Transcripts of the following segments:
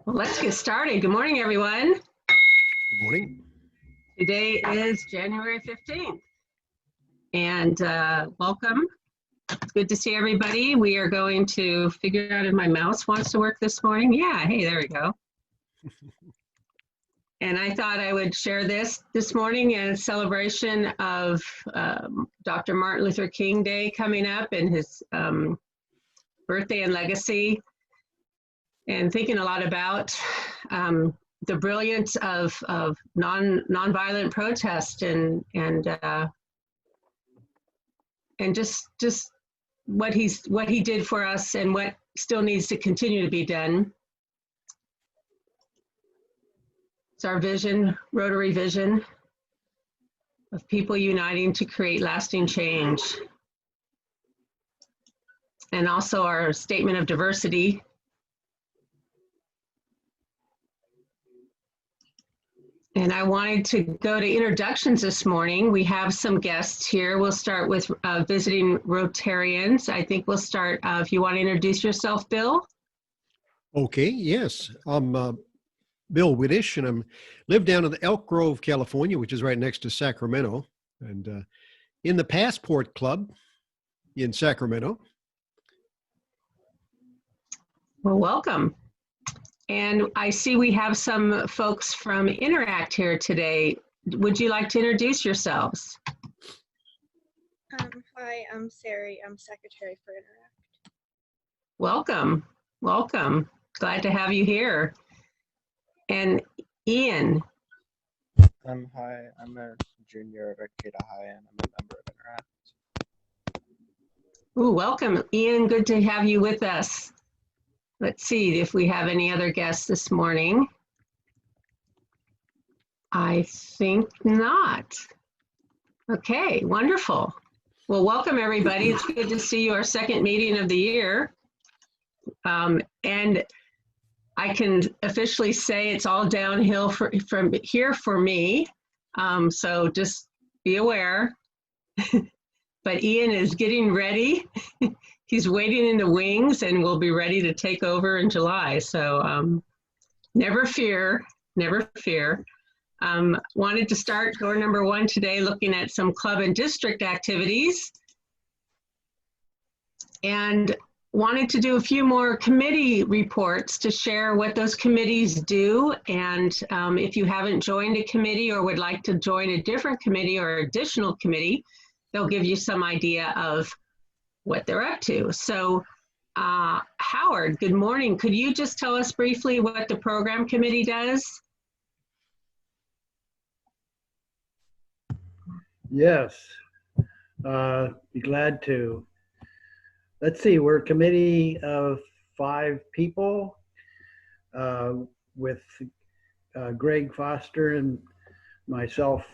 Well, let's get started. Good morning, everyone. Good morning. Today is January 15th, and welcome. It's good to see everybody. We are going to figure out if my mouse wants to work this morning. Yeah, hey, there we go. And I thought I would share this morning in celebration of Dr. Martin Luther King Day coming up and his birthday and legacy, and thinking a lot about the brilliance of nonviolent protest and just what he did for us and what still needs to continue to be done. It's our vision, Rotary vision, of people uniting to create lasting change. And also our statement of diversity. And I wanted to go to introductions this morning. We have some guests here. We'll start with visiting Rotarians. I think we'll start, if you want to introduce yourself, Bill. Okay, yes. I'm Bill Widdish, and I live down in the Elk Grove, California, which is right next to Sacramento, and in the Passport Club in Sacramento. Well, welcome. And I see we have some folks from Interact here today. Would you like to introduce yourselves? Hi, I'm Sari. I'm Secretary for Interact. Welcome, welcome. Glad to have you here. And Ian. Hi, I'm a junior at Arcata High and I'm a member of Interact. Ooh, welcome, Ian. Good to have you with us. Let's see if we have any other guests this morning. I think not. Okay, wonderful. Well, welcome everybody. It's good to see you, our second meeting of the year. And I can officially say it's all downhill from here for me. So just be aware. But Ian is getting ready. He's waiting in the wings and will be ready to take over in July. So never fear, never fear. Wanted to start door number one today looking at some club and district activities. And wanted to do a few more committee reports to share what those committees do. And if you haven't joined a committee or would like to join a different committee or additional committee, they'll give you some idea of what they're up to. So Howard, good morning. Could you just tell us briefly what the program committee does? Yes, be glad to. Let's see, we're a committee of 5 people with Greg Foster and myself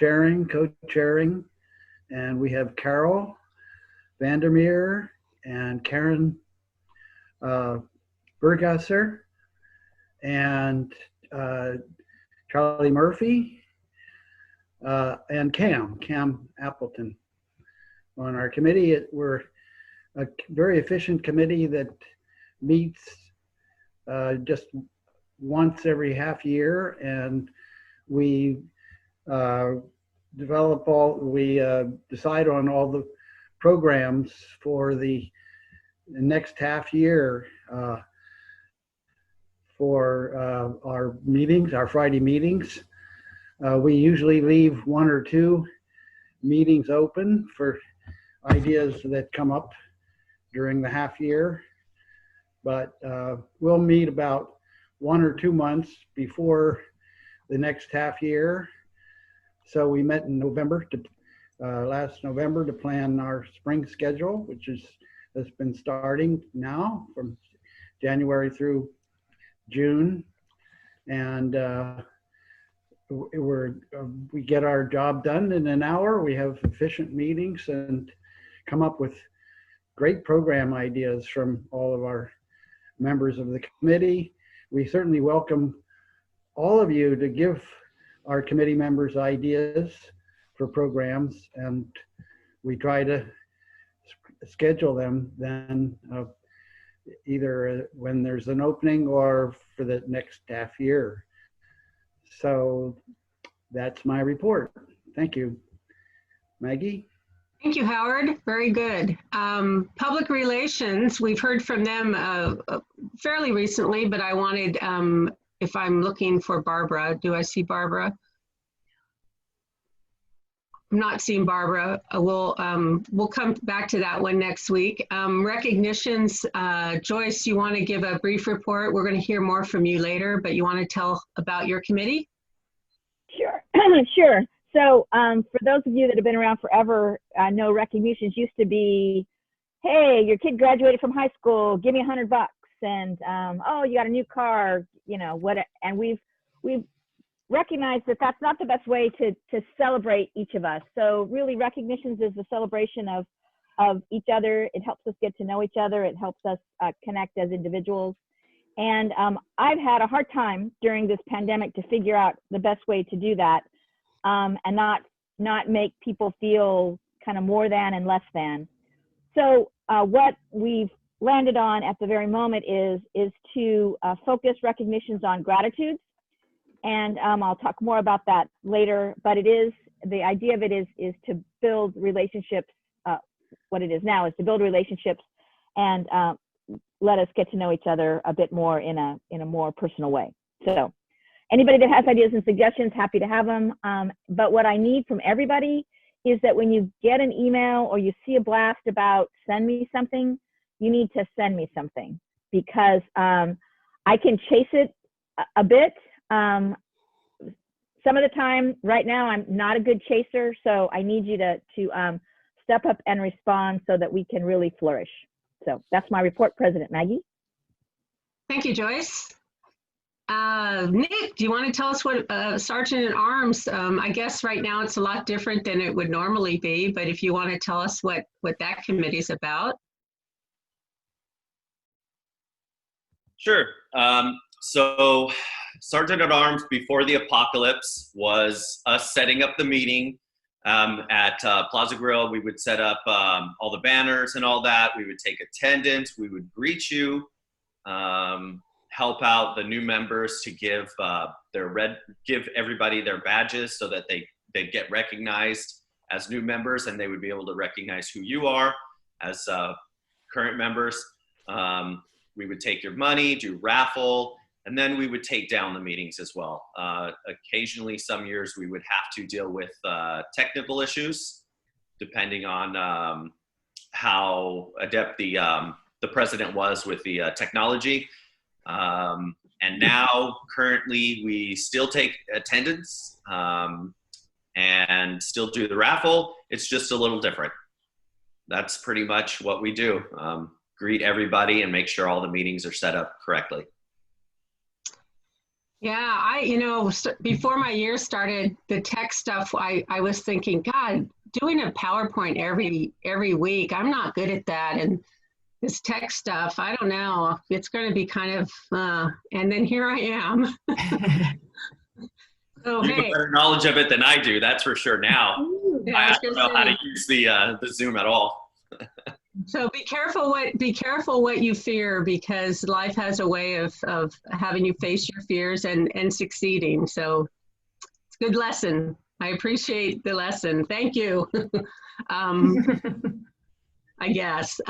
co-chairing, and we have Carol Vandermeer and Karen Bergasser and Charlie Murphy and Cam Appleton. On our committee, we're a very efficient committee that meets just once every half year, and we decide on all the programs for the next half year for our meetings, our Friday meetings. We usually leave 1 or 2 meetings open for ideas that come up during the half year, but we'll meet about 1 or 2 months before the next half year. So we met in November, last November, to plan our spring schedule, which has been starting now from January through June, and we get our job done in an hour. We have efficient meetings and come up with great program ideas from all of our members of the committee. We certainly welcome all of you to give our committee members ideas for programs, and we try to schedule them then either when there's an opening or for the next staff year. So that's my report. Thank you. Maggie? Thank you, Howard. Very good. Public relations, we've heard from them fairly recently, but I wanted, if I'm looking for Barbara, do I see Barbara? I'm not seeing Barbara. We'll come back to that one next week. Recognitions, Joyce, you want to give a brief report? We're going to hear more from you later, but you want to tell about your committee? Sure, sure. So for those of you that have been around forever, I know recognitions used to be, hey, your kid graduated from high school, give me $100, and oh, you got a new car, you know what? And we've recognized that that's not the best way to celebrate each of us. So really, recognitions is the celebration of each other. It helps us get to know each other. It helps us connect as individuals. And I've had a hard time during this pandemic to figure out the best way to do that. And not make people feel kind of more than and less than. So what we've landed on at the very moment is to focus recognitions on gratitudes. And I'll talk more about that later, but the idea of it is to build relationships. What it is now is to build relationships and let us get to know each other a bit more in a more personal way. So anybody that has ideas and suggestions, happy to have them. But what I need from everybody is that when you get an email or you see a blast about send me something, you need to send me something, because I can chase it a bit. Some of the time, right now, I'm not a good chaser, so I need you to step up and respond so that we can really flourish. So that's my report, President Maggie. Thank you, Joyce. Nick, do you want to tell us what Sergeant at Arms, I guess right now it's a lot different than it would normally be, but if you want to tell us what that committee is about. Sure. So Sergeant at Arms before the apocalypse was us setting up the meeting at Plaza Grill. We would set up all the banners and all that. We would take attendance. We would greet you. Help out the new members to give everybody their badges so that they'd get recognized as new members, and they would be able to recognize who you are as current members. We would take your money, do raffle, and then we would take down the meetings as well. Occasionally, some years we would have to deal with technical issues, depending on how adept the president was with the technology. And now, currently, we still take attendance and still do the raffle. It's just a little different. That's pretty much what we do. Greet everybody and make sure all the meetings are set up correctly. Yeah, before my year started, the tech stuff, I was thinking, God, doing a PowerPoint every week, I'm not good at that. And this tech stuff, I don't know, it's going to be kind of, and then here I am. So, you have hey. better knowledge of it than I do, that's for sure now. Yeah, I don't know how to use the Zoom at all. So be careful what you fear, because life has a way of having you face your fears and succeeding. So it's a good lesson. I appreciate the lesson. Thank you. I guess.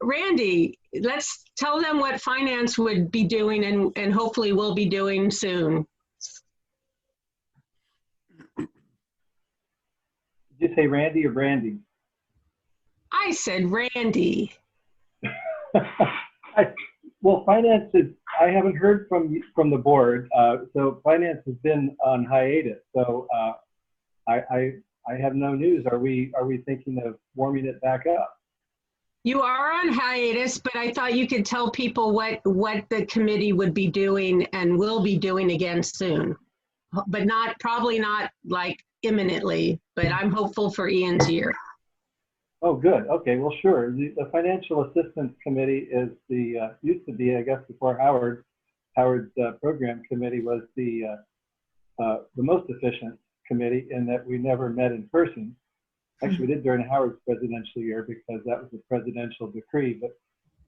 Randy, let's tell them what finance would be doing and hopefully will be doing soon. Did you say Randy or Brandy? I said Randy. Well, finance is, I haven't heard from the board, so finance has been on hiatus. So I have no news. Are we thinking of warming it back up? You are on hiatus, but I thought you could tell people what the committee would be doing and will be doing again soon, but probably not like imminently, but I'm hopeful for Ian's year. Oh, good. Okay, well, sure. The Financial Assistance Committee is used to be, I guess, before Howard's program committee was the most efficient committee in that we never met in person. Actually, we did during Howard's presidential year because that was a presidential decree.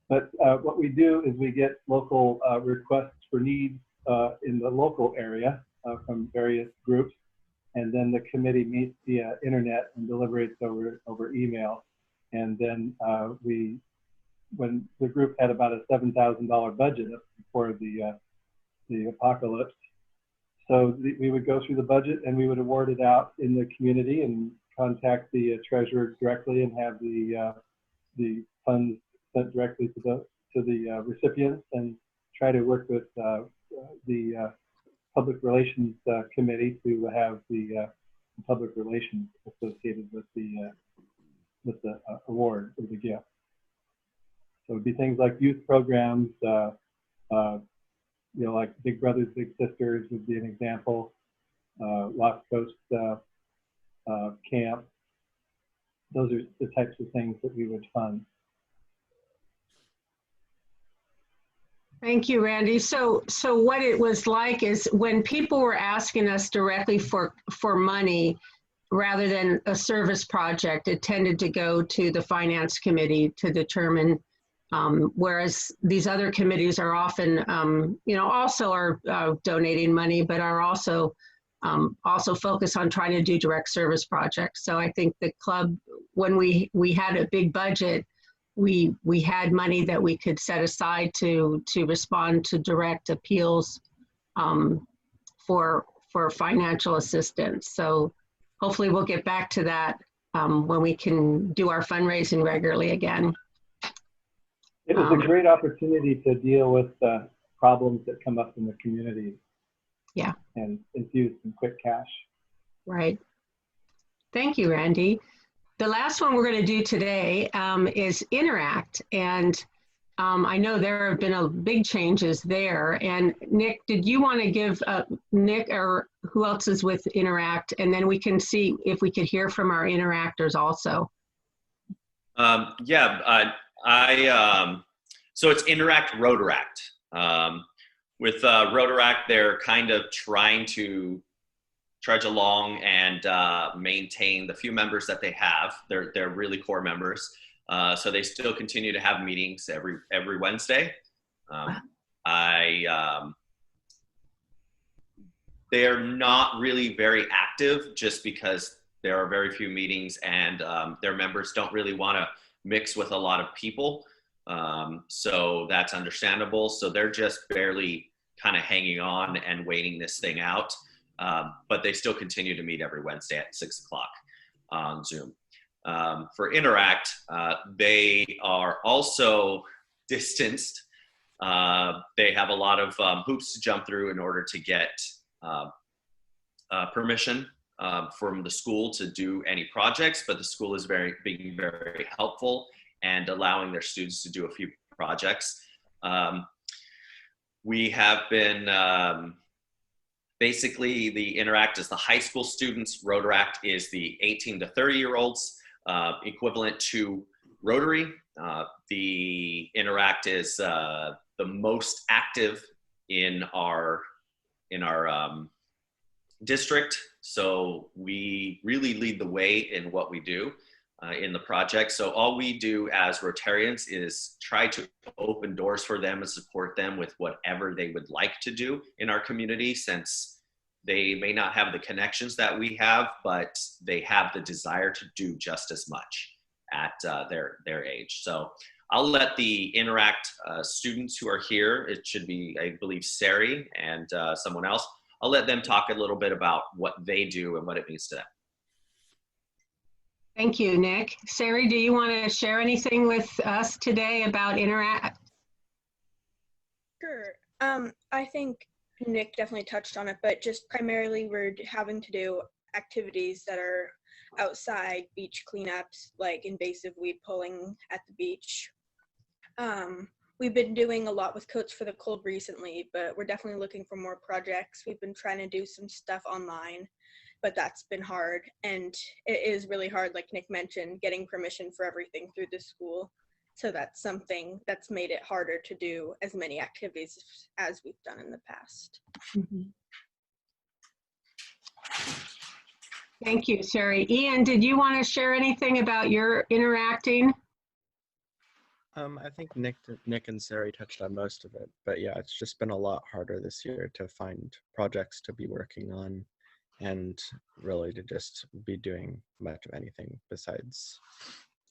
But what we do is we get local requests for needs in the local area from various groups, and then the committee meets via internet and deliberates over email. And then when the group had about a $7,000 budget before the apocalypse, so we would go through the budget and we would award it out in the community and contact the treasurer directly and have the funds sent directly to the recipients, and try to work with the public relations committee to have the public relations associated with the award or the gift. So it'd be things like youth programs, like Big Brothers Big Sisters would be an example, Lost Coast camp. Those are the types of things that we would fund. Thank you, Randy. So what it was like is when people were asking us directly for money rather than a service project, it tended to go to the finance committee to determine, whereas these other committees are often, also are donating money, but are also focused on trying to do direct service projects. So I think the club, when we had a big budget, we had money that we could set aside to respond to direct appeals for financial assistance. So hopefully we'll get back to that when we can do our fundraising regularly again. It was a great opportunity to deal with problems that come up in the community. Yeah. And infuse some quick cash. Right. Thank you, Randy. The last one we're going to do today is Interact. And I know there have been big changes there. And Nick, did you want to give Nick or who else is with Interact? And then we can see if we could hear from our interactors also. So it's Interact Rotaract. With Rotaract, they're kind of trying to trudge along and maintain the few members that they have. They're really core members. So they still continue to have meetings every Wednesday. They're not really very active just because there are very few meetings and their members don't really want to mix with a lot of people. So that's understandable. So they're just barely kind of hanging on and waiting this thing out. But they still continue to meet every Wednesday at 6 o'clock on Zoom. For Interact, they are also distanced. They have a lot of hoops to jump through in order to get permission from the school to do any projects, but the school is being very helpful and allowing their students to do a few projects. We have been, basically the Interact is the high school students, Rotaract is the 18 to 30-year-olds, equivalent to Rotary. The Interact is the most active in our district, so we really lead the way in what we do in the project. So all we do as Rotarians is try to open doors for them and support them with whatever they would like to do in our community, since they may not have the connections that we have, but they have the desire to do just as much at their age. So I'll let the Interact students who are here, it should be, I believe, Sari and someone else, I'll let them talk a little bit about what they do and what it means to them. Thank you, Nick. Sari, do you want to share anything with us today about Interact? Sure. I think Nick definitely touched on it, but just primarily we're having to do activities that are outside, beach cleanups, like invasive weed pulling at the beach. We've been doing a lot with Coats for the Cold recently, but we're definitely looking for more projects. We've been trying to do some stuff online, but that's been hard. And it is really hard, like Nick mentioned, getting permission for everything through the school. So that's something that's made it harder to do as many activities as we've done in the past. Mm-hmm. Thank you, Sherry. Ian, did you want to share anything about your interacting? I think Nick and Sari touched on most of it, but yeah, it's just been a lot harder this year to find projects to be working on and really to just be doing much of anything besides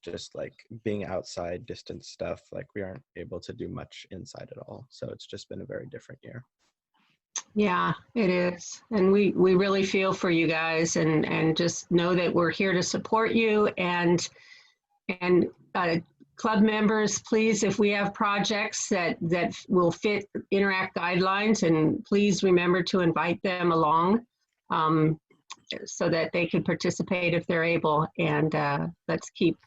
just like being outside distance stuff. Like we aren't able to do much inside at all. So it's just been a very different year. Yeah, it is. And we really feel for you guys and just know that we're here to support you and club members, please, if we have projects that will fit Interact guidelines, and please remember to invite them along so that they can participate if they're able. And let's keep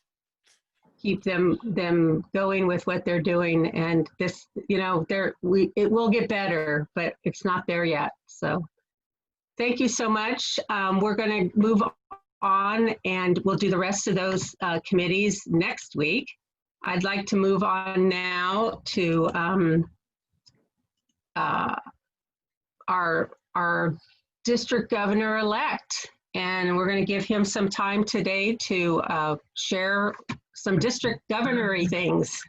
them going with what they're doing. And this, you know, it will get better, but it's not there yet. So thank you so much. We're going to move on and we'll do the rest of those committees next week. I'd like to move on now to our district governor-elect, and we're going to give him some time today to share some district governor-y things.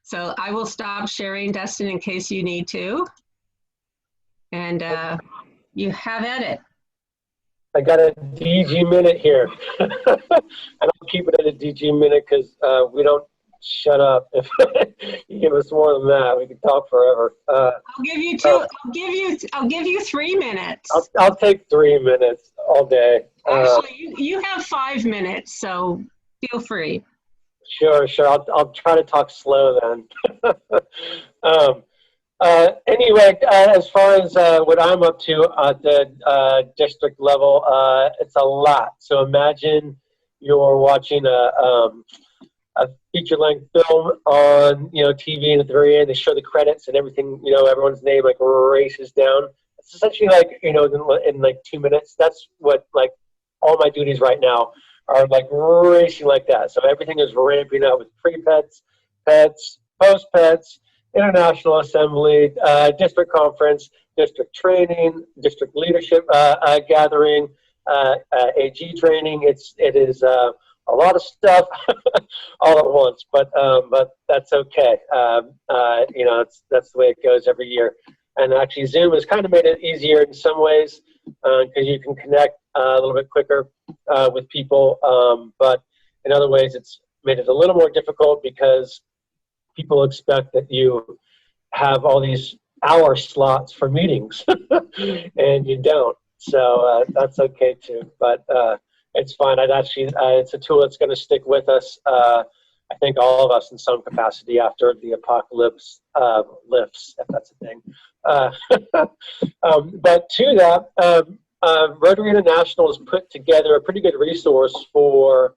So I will stop sharing, Dustin, in case you need to, and you have at it. I got a DG minute here, and I'll keep it at a DG minute because we don't shut up. If you give us more than that, we can talk forever. I'll give you two. I'll give you 3 minutes. I'll take 3 minutes all day. Actually, you have 5 minutes, so feel free. Sure. I'll try to talk slow then. Anyway, as far as what I'm up to at the district level, it's a lot. So imagine you're watching a feature-length film on TV, and at the very end they show the credits and everything. Everyone's name like races down. It's essentially like in like 2 minutes. That's what like all my duties right now are, like racing like that. So everything is ramping up with pre-pets, pets, post-pets, international assembly, district conference, district training, district leadership gathering, AG training. It is a lot of stuff all at once, but that's okay. That's the way it goes every year. And actually, Zoom has kind of made it easier in some ways because you can connect a little bit quicker with people. But in other ways, it's made it a little more difficult because people expect that you have all these hour slots for meetings, and you don't. So that's okay too. But it's fine. It's a tool that's going to stick with us. I think all of us in some capacity after the apocalypse lifts, if that's a thing. But to that, Rotary International has put together a pretty good resource for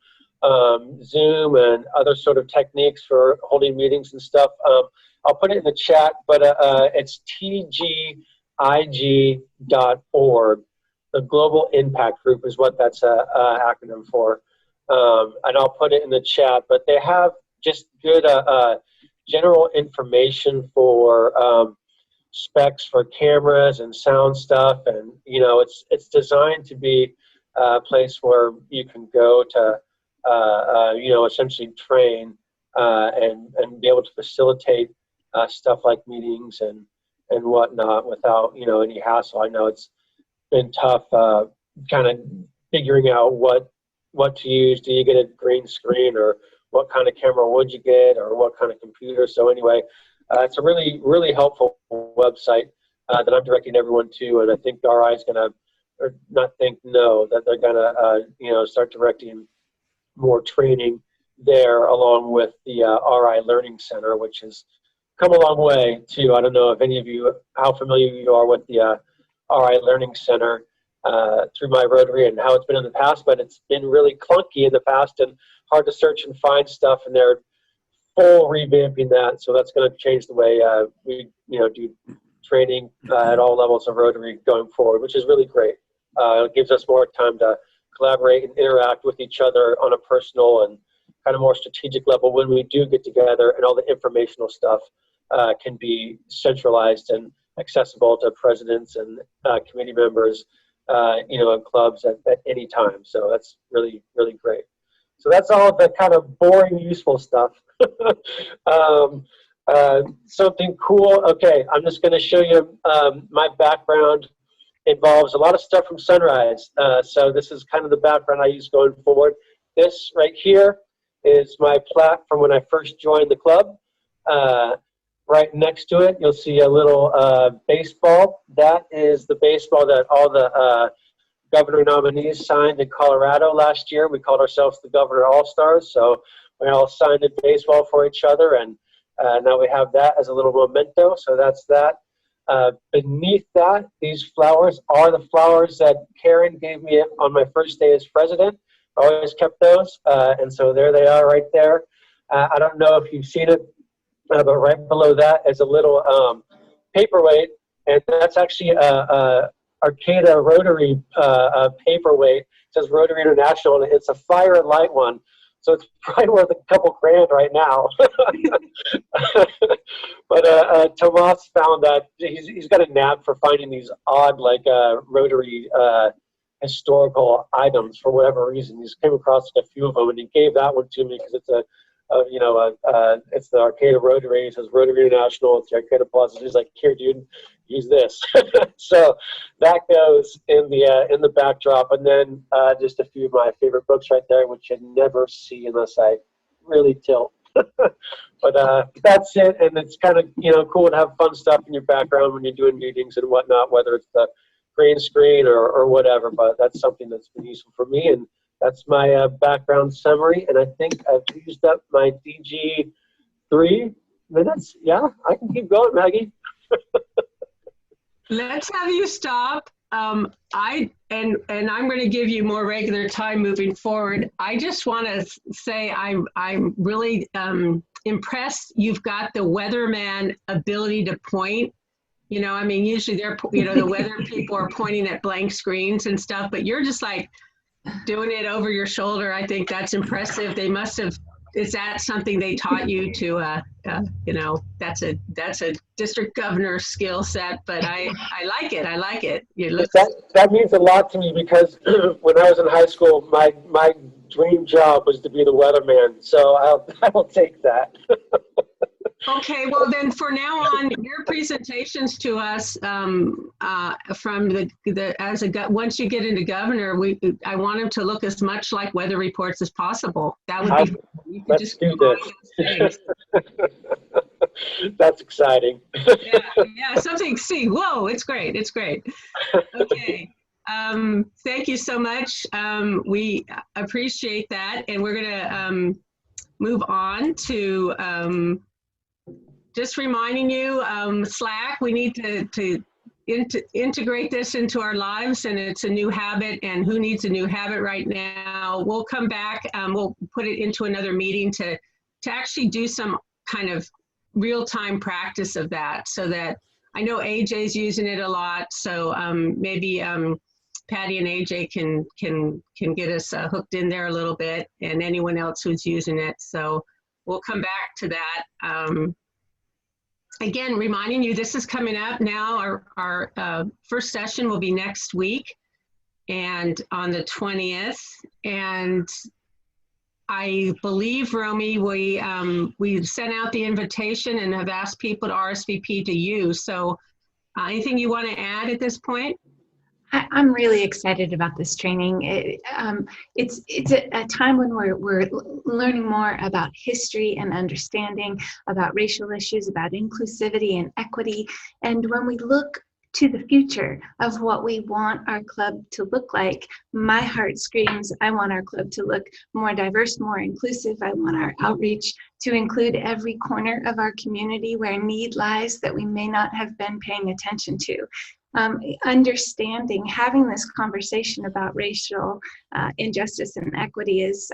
Zoom and other sort of techniques for holding meetings and stuff. I'll put it in the chat, but it's tgig.org. The Global Impact Group is what that's an acronym for. And I'll put it in the chat, but they have just good general information for specs for cameras and sound stuff. And, it's designed to be a place where you can go to, essentially train and be able to facilitate stuff like meetings and whatnot without, any hassle. I know it's been tough kind of figuring out what to use. Do you get a green screen, or what kind of camera would you get, or what kind of computer? So anyway, it's a really, really helpful website that I'm directing everyone to, and I think RI is going to, or not think, no, that they're going to, start directing more training there, along with the RI Learning Center, which has come a long way too. I don't know if any of you, how familiar you are with the RI Learning Center through my Rotary and how it's been in the past, but it's been really clunky in the past and hard to search and find stuff, and they're full revamping that. So that's going to change the way we do training at all levels of Rotary going forward, which is really great. It gives us more time to collaborate and interact with each other on a personal and kind of more strategic level when we do get together, and all the informational stuff can be centralized and accessible to presidents and committee members in clubs at any time. So that's really, really great. So that's all the kind of boring, useful stuff. Something cool. Okay, I'm just going to show you my background. Involves a lot of stuff from Sunrise. So this is kind of the background I use going forward. This right here is my plaque from when I first joined the club. Right next to it, you'll see a little baseball. That is the baseball that all the governor nominees signed in Colorado last year. We called ourselves the Governor All-Stars. So we all signed a baseball for each other, and now we have that as a little memento. So that's that. Beneath that, these flowers are the flowers that Karen gave me on my first day as president. I always kept those, and so there they are right there. I don't know if you've seen it, but right below that is a little paperweight, and that's actually Arcata Rotary paperweight. It says Rotary International, and it's a fire and light one. So it's probably worth a couple grand right now. But Tomas found that he's got a knack for finding these odd, like Rotary historical items for whatever reason. He's came across a few of them, and he gave that one to me because it's it's the Arcata Rotary. It says Rotary International. It's the Arcata Plaza. He's like, here, dude, use this. So that goes in the backdrop, and then just a few of my favorite books right there, which you never see unless I really tilt. But that's it, and it's kind of cool to have fun stuff in your background when you're doing meetings and whatnot, whether it's the green screen or whatever. But that's something that's been useful for me, and that's my background summary, and I think I've used up my DG 3 minutes. Yeah, I can keep going, Maggie. Let's have you stop. I'm going to give you more regular time moving forward. I just want to say I'm really impressed. You've got the weatherman ability to point. I mean, usually they're the weather people are pointing at blank screens and stuff, but you're just like doing it over your shoulder. I think that's impressive. They must have. Is that something they taught you to? That's a district governor skill set. But I like it. I like it. That means a lot to me because when I was in high school, my dream job was to be the weatherman. So I will take that. Okay, well then for now on, your presentations to us from once you get into governor, I want them to look as much like weather reports as possible. That would be you could just do this. That's exciting. Yeah, something. See, whoa, it's great. It's great. Okay. Thank you so much. We appreciate that, and we're gonna move on to. Just reminding you, Slack, we need to integrate this into our lives, and it's a new habit, and who needs a new habit right now? We'll come back, we'll put it into another meeting to actually do some kind of real-time practice of that, so that I know AJ's using it a lot, so maybe Patty and AJ can get us hooked in there a little bit, and anyone else who's using it. So we'll come back to that. Again, reminding you, this is coming up now. Our first session will be next week and on the 20th. And I believe, Romy, we sent out the invitation and have asked people to RSVP to you. So anything you want to add at this point? I'm really excited about this training. It's a time when we're learning more about history and understanding about racial issues, about inclusivity and equity. And when we look to the future of what we want our club to look like, my heart screams, I want our club to look more diverse, more inclusive. I want our outreach to include every corner of our community where need lies that we may not have been paying attention to. Understanding, having this conversation about racial injustice and equity is,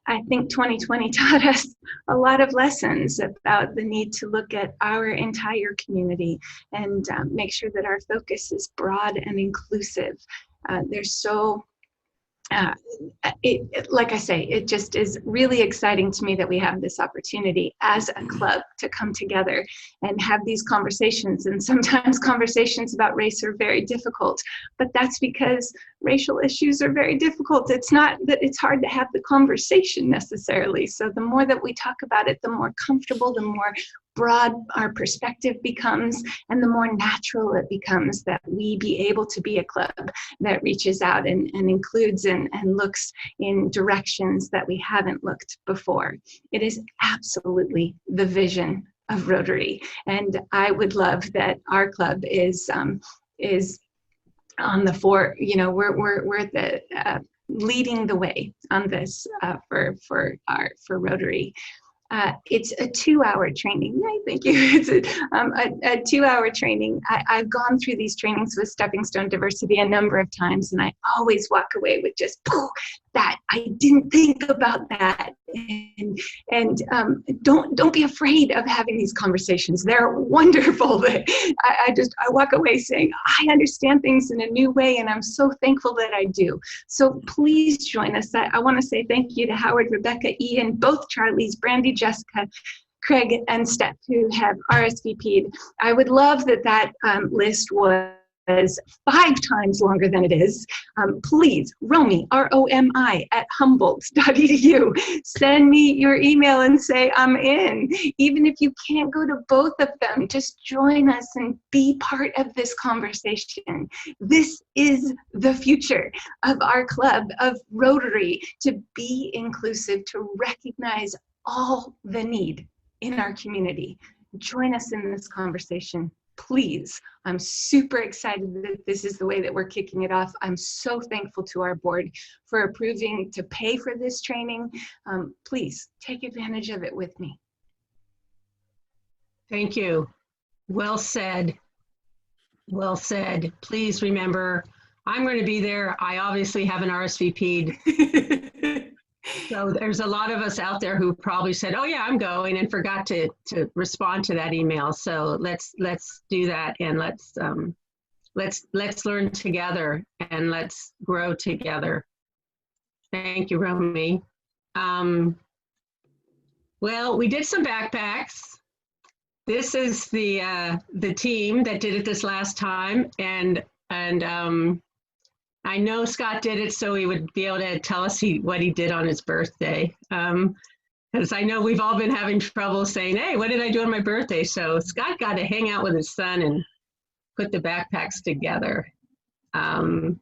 I think 2020 taught us a lot of lessons about the need to look at our entire community and make sure that our focus is broad and inclusive. There's so like I say, it just is really exciting to me that we have this opportunity as a club to come together and have these conversations. And sometimes conversations about race are very difficult, but that's because racial issues are very difficult. It's not that it's hard to have the conversation necessarily. So the more that we talk about it, the more comfortable, the more broad our perspective becomes, and the more natural it becomes that we be able to be a club that reaches out and includes and looks in directions that we haven't looked before. It is absolutely the vision of Rotary, and I would love that our club is on the fore. You know, we're the leading the way on this for Rotary. It's a 2-hour training. Thank you. It's a 2-hour training. I've gone through these trainings with Stepping Stone Diversity a number of times, and I always walk away with just, that I didn't think about that. And don't be afraid of having these conversations. They're wonderful. I walk away saying, I understand things in a new way, and I'm so thankful that I do. So please join us. I want to say thank you to Howard, Rebecca, Ian, both Charlies, Brandy, Jessica, Craig, and Steph, who have RSVP'd. I would love that list was 5 times longer than it is. Please, Romy, ROMI, @humboldt.edu. Send me your email and say I'm in. Even if you can't go to both of them, just join us and be part of this conversation. This is the future of our club, of Rotary, to be inclusive, to recognize all the need in our community. Join us in this conversation, please. I'm super excited that this is the way that we're kicking it off. I'm so thankful to our board for approving to pay for this training. Please take advantage of it with me. Thank you. Well said. Well said. Please remember, I'm going to be there. I obviously haven't RSVP'd. So there's a lot of us out there who probably said, oh yeah, I'm going, and forgot to respond to that email. So let's do that, and let's learn together, and let's grow together. Thank you, Romy. Well, we did some backpacks. This is the team that did it this last time, and I know Scott did it so he would be able to tell us what he did on his birthday. Because I know we've all been having trouble saying, hey, what did I do on my birthday? So Scott got to hang out with his son and put the backpacks together. And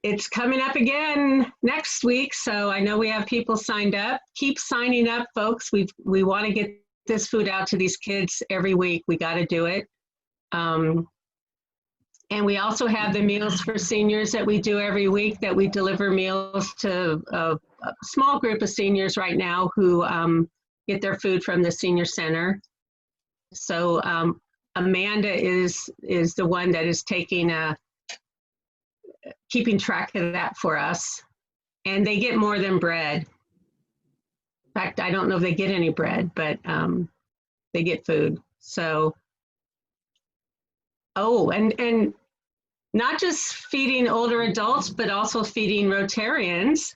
it's coming up again next week. So I know we have people signed up. Keep signing up, folks. We want to get this food out to these kids every week. We got to do it. And we also have the Meals for Seniors that we do every week, that we deliver meals to a small group of seniors right now who get their food from the senior center. So Amanda is the one that is keeping track of that for us. And they get more than bread. In fact, I don't know if they get any bread, but they get food. So, oh, and not just feeding older adults, but also feeding Rotarians.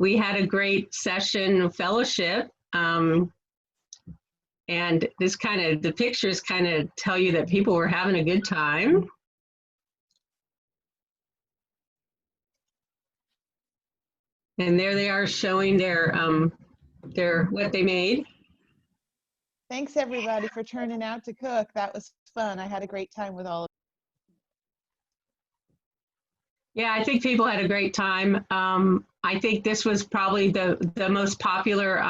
We had a great session fellowship. And the pictures kind of tell you that people were having a good time. And there they are showing their what they made. Thanks everybody for turning out to cook. That was fun. I had a great time with all of you. Yeah, I think people had a great time. I think this was probably the most popular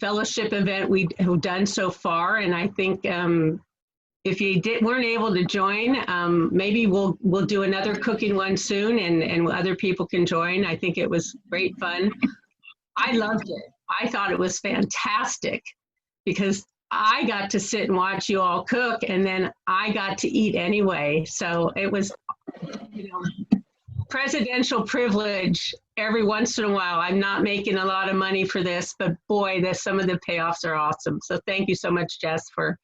fellowship event we've done so far. And I think if you weren't able to join, maybe we'll do another cooking one soon, and other people can join. I think it was great fun. I loved it. I thought it was fantastic because I got to sit and watch you all cook, and then I got to eat anyway. So it was, presidential privilege every once in a while. I'm not making a lot of money for this, but boy, some of the payoffs are awesome. So thank you so much, Jess, for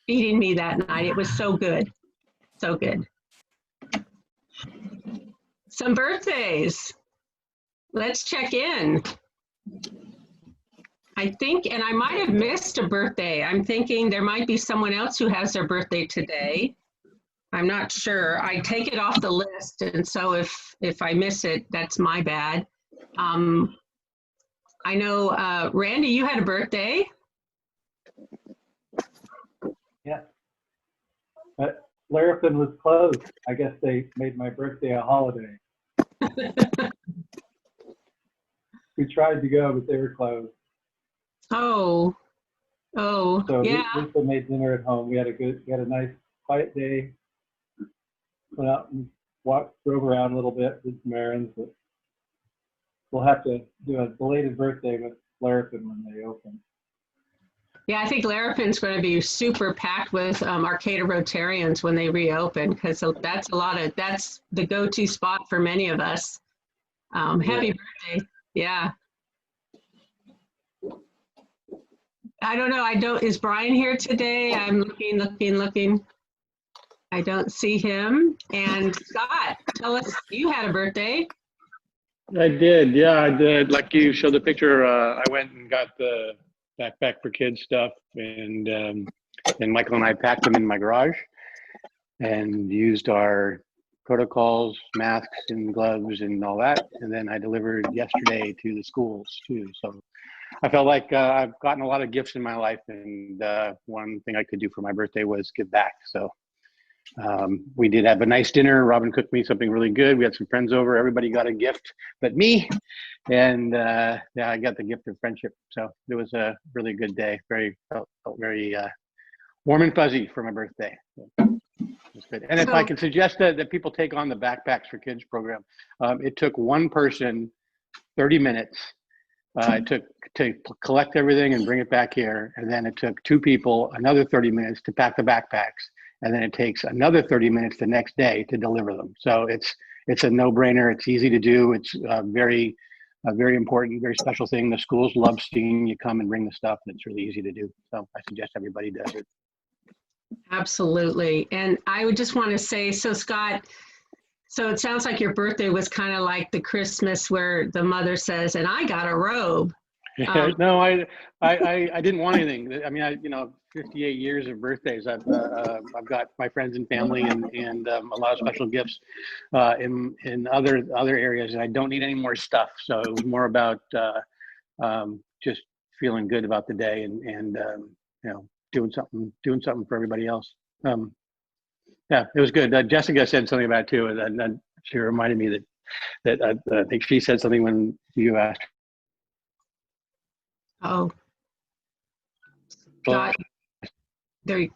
feeding me that night. It was so good. So good. Some birthdays. Let's check in. I think, and I might have missed a birthday. I'm thinking there might be someone else who has their birthday today. I'm not sure. I take it off the list, and so if I miss it, that's my bad. I know, Randy, you had a birthday. Yeah. But Larafin was closed. I guess they made my birthday a holiday. We tried to go, but they were closed. Oh, So yeah. Lisa made dinner at home. We had a nice quiet day. Went out and drove around a little bit, did some errands, but we'll have to do a belated birthday with Larafin when they open. Yeah, I think Larapin's going to be super packed with Arcata Rotarians when they reopen, because that's that's the go-to spot for many of us. Happy birthday. Yeah. I don't know. Is Brian here today? I'm looking. I don't see him. And Scott, tell us, you had a birthday. I did. Yeah, I did. Like you showed the picture, I went and got the backpack for kids stuff, and Michael and I packed them in my garage and used our protocols, masks and gloves and all that. And then I delivered yesterday to the schools too. So I felt like I've gotten a lot of gifts in my life, and one thing I could do for my birthday was give back. So we did have a nice dinner. Robin cooked me something really good. We had some friends over. Everybody got a gift but me. And yeah, I got the gift of friendship. So it was a really good day. Felt very warm and fuzzy for my birthday. It was good. And if I could suggest that people take on the Backpacks for Kids program, it took one person 30 minutes. It took to collect everything and bring it back here. And then it took two people another 30 minutes to pack the backpacks. And then it takes another 30 minutes the next day to deliver them. So it's a no-brainer. It's easy to do. It's a very important, very special thing. The schools love seeing you come and bring the stuff, and it's really easy to do. So I suggest everybody does it. Absolutely. And I would just want to say, so Scott, so it sounds like your birthday was kind of like the Christmas where the mother says, and I got a robe. No, I didn't want anything. I mean, 58 years of birthdays. I've got my friends and family and a lot of special gifts in other areas, and I don't need any more stuff. So it was more about just feeling good about the day and doing something for everybody else. Yeah, it was good. Jessica said something about it too, and she reminded me that I think she said something when you asked. Oh, Scott, there you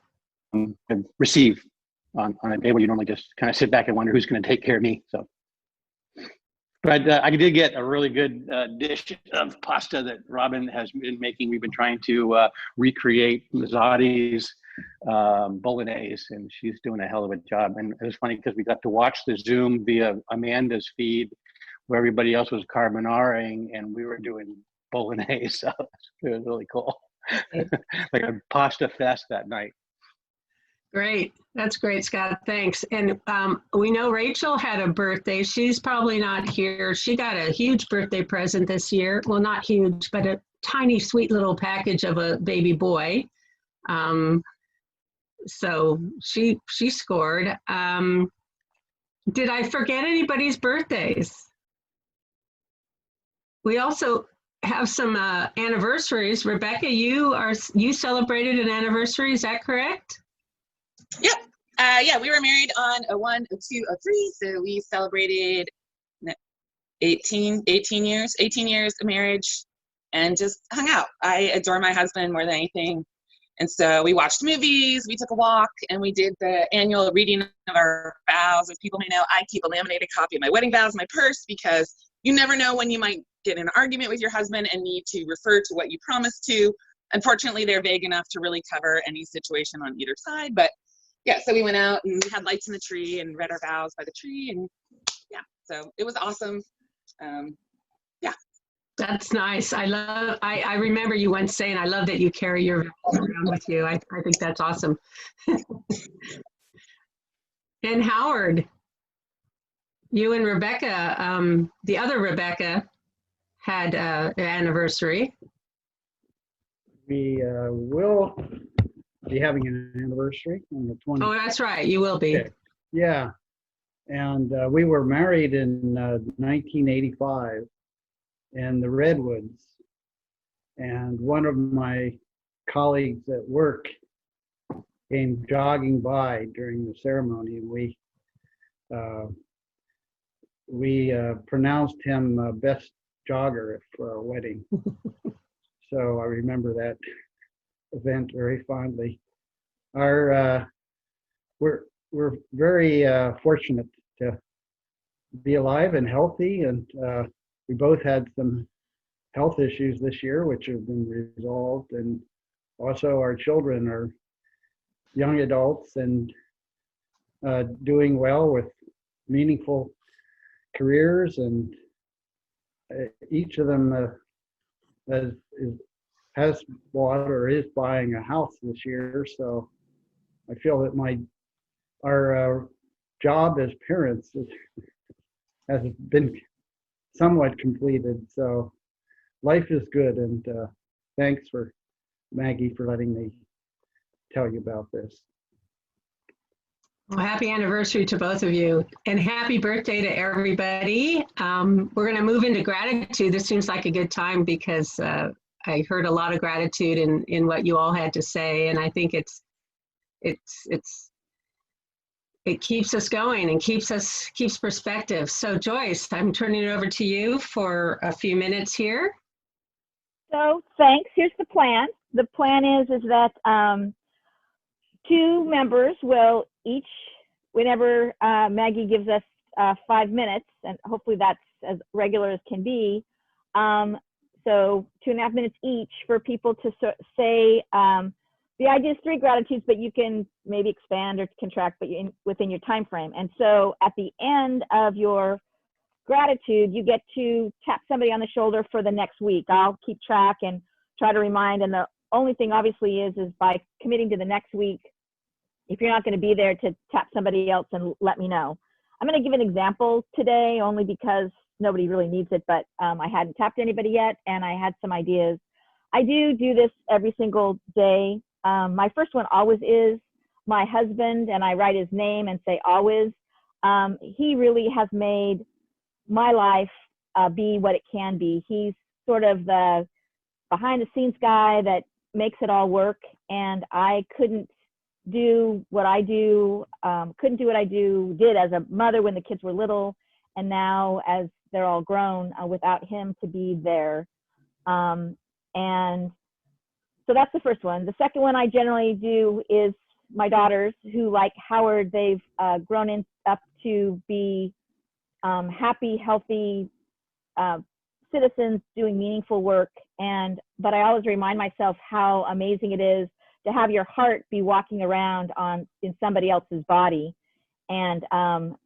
receive on a day where you normally just kind of sit back and wonder who's going to take care of me. So, but I did get a really good dish of pasta that Robin has been making. We've been trying to recreate Mazzotti's bolognese, and she's doing a hell of a job. And it was funny because we got to watch the Zoom via Amanda's feed, where everybody else was carbinaraing, and we were doing bolognese. So it was really cool. Like a pasta fest that night. Great. That's great, Scott. Thanks. And we know Rachel had a birthday. She's probably not here. She got a huge birthday present this year. Well, not huge, but a tiny, sweet little package of a baby boy. So she scored. Did I forget anybody's birthdays? We also have some anniversaries. Rebecca, you celebrated an anniversary, is that correct? Yep. Yeah, we were married on a 1, a 2, a 3, so we celebrated 18 years of marriage and just hung out. I adore my husband more than anything. And so we watched movies, we took a walk, and we did the annual reading of our vows. As people may know, I keep a laminated copy of my wedding vows in my purse because you never know when you might get in an argument with your husband and need to refer to what you promised to. Unfortunately, they're vague enough to really cover any situation on either side. But yeah, so we went out and had lights in the tree and read our vows by the tree. And yeah, so it was awesome. Yeah. That's nice. I remember you once saying, I love that you carry your vows around with you. I think that's awesome. And Howard. you and Rebecca, the other Rebecca, had an anniversary. We will be having an anniversary on the 20th. Oh, that's right. You will be. Yeah. And we were married in 1985 in the Redwoods. And one of my colleagues at work came jogging by during the ceremony, and we pronounced him best jogger for our wedding. So I remember that event very fondly. We're very fortunate to be alive and healthy, and we both had some health issues this year, which have been resolved, and also our children are young adults and doing well with meaningful careers, and each of them has bought or is buying a house this year. So I feel that our job as parents has been somewhat completed. So life is good, and thanks for Maggie for letting me tell you about this. Well, happy anniversary to both of you, and happy birthday to everybody. We're going to move into gratitude. This seems like a good time because I heard a lot of gratitude in what you all had to say, and I think it keeps us going and keeps perspective. So Joyce, I'm turning it over to you for a few minutes here. So thanks. Here's the plan. The plan is that two members will each, whenever Maggie gives us 5 minutes, and hopefully that's as regular as can be, so 2.5 minutes each for people to say, the idea is 3 gratitudes, but you can maybe expand or contract, but within your time frame. And so at the end of your gratitude, you get to tap somebody on the shoulder for the next week. I'll keep track and try to remind. And the only thing obviously is by committing to the next week, if you're not going to be there, to tap somebody else and let me know. I'm going to give an example today only because nobody really needs it, but I hadn't tapped anybody yet and I had some ideas. I do this every single day. My first one always is my husband, and I write his name and say always. He really has made my life be what it can be. He's sort of the behind the scenes guy that makes it all work, and I couldn't do what I do, did as a mother when the kids were little, and now as they're all grown, without him to be there. And so that's the first one. The second one I generally do is my daughters, who, like Howard, they've grown up to be happy, healthy citizens doing meaningful work. But I always remind myself how amazing it is to have your heart be walking around in somebody else's body. And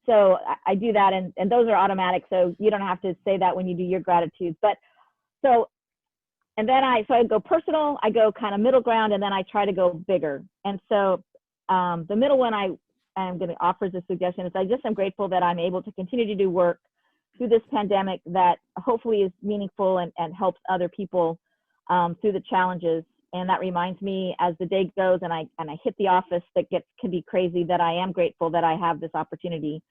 so I do that, and those are automatic, so you don't have to say that when you do your gratitudes. But and then I go personal, I go kind of middle ground, and then I try to go bigger. And so the middle one I'm going to offer as a suggestion is I'm grateful that I'm able to continue to do work through this pandemic that hopefully is meaningful and helps other people through the challenges. And that reminds me, as the day goes and I hit the office that can be crazy, that I am grateful that I have this opportunity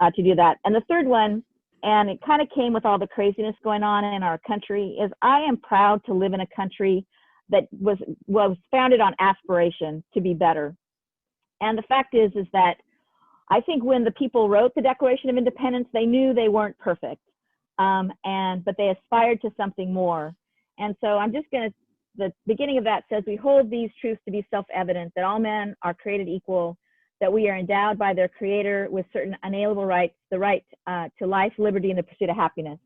to do that. And the third one, and it kind of came with all the craziness going on in our country, is I am proud to live in a country that was founded on aspiration to be better. And the fact is that I think when the people wrote the Declaration of Independence, they knew they weren't perfect, but they aspired to something more. And so the beginning of that says, we hold these truths to be self-evident, that all men are created equal, that we are endowed by their creator with certain unalienable rights, the right to life, liberty, and the pursuit of happiness.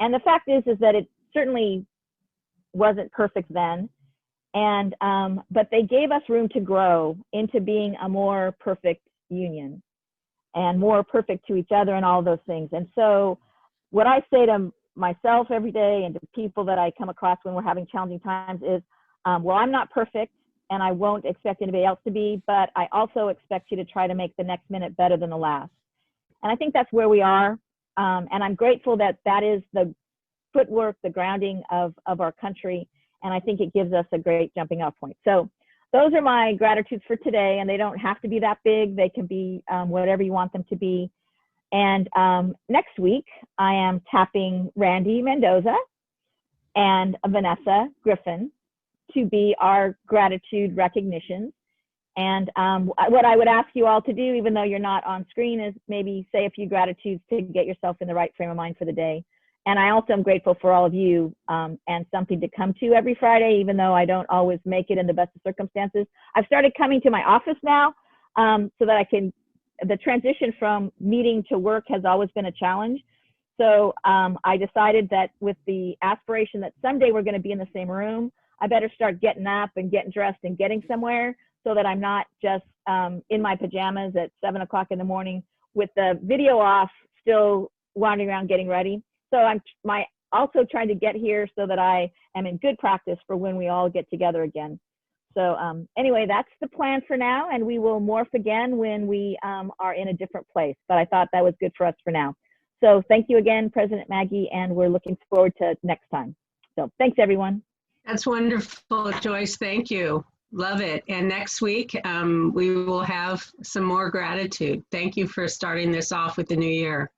And the fact is that it certainly wasn't perfect then. But they gave us room to grow into being a more perfect union and more perfect to each other and all those things. And so what I say to myself every day and to people that I come across when we're having challenging times is, well, I'm not perfect and I won't expect anybody else to be, but I also expect you to try to make the next minute better than the last. And I think that's where we are. And I'm grateful that that is the footwork, the grounding of our country. And I think it gives us a great jumping off point. So those are my gratitudes for today, and they don't have to be that big. They can be whatever you want them to be. And next week, I am tapping Randy Mendosa and Vanessa Griffin to be our gratitude recognitions. And what I would ask you all to do, even though you're not on screen, is maybe say a few gratitudes to get yourself in the right frame of mind for the day. And I also am grateful for all of you and something to come to every Friday, even though I don't always make it in the best of circumstances. I've started coming to my office now so that I can, the transition from meeting to work has always been a challenge. So I decided that with the aspiration that someday we're going to be in the same room, I better start getting up and getting dressed and getting somewhere so that I'm not just in my pajamas at 7 o'clock in the morning with the video off, still wandering around getting ready. So I'm also trying to get here so that I am in good practice for when we all get together again. So anyway, that's the plan for now, and we will morph again when we are in a different place. But I thought that was good for us for now. So thank you again, President Maggie, and we're looking forward to next time. So thanks, everyone. That's wonderful, Joyce. Thank you. Love it. And next week, we will have some more gratitude. Thank you for starting this off with the new year.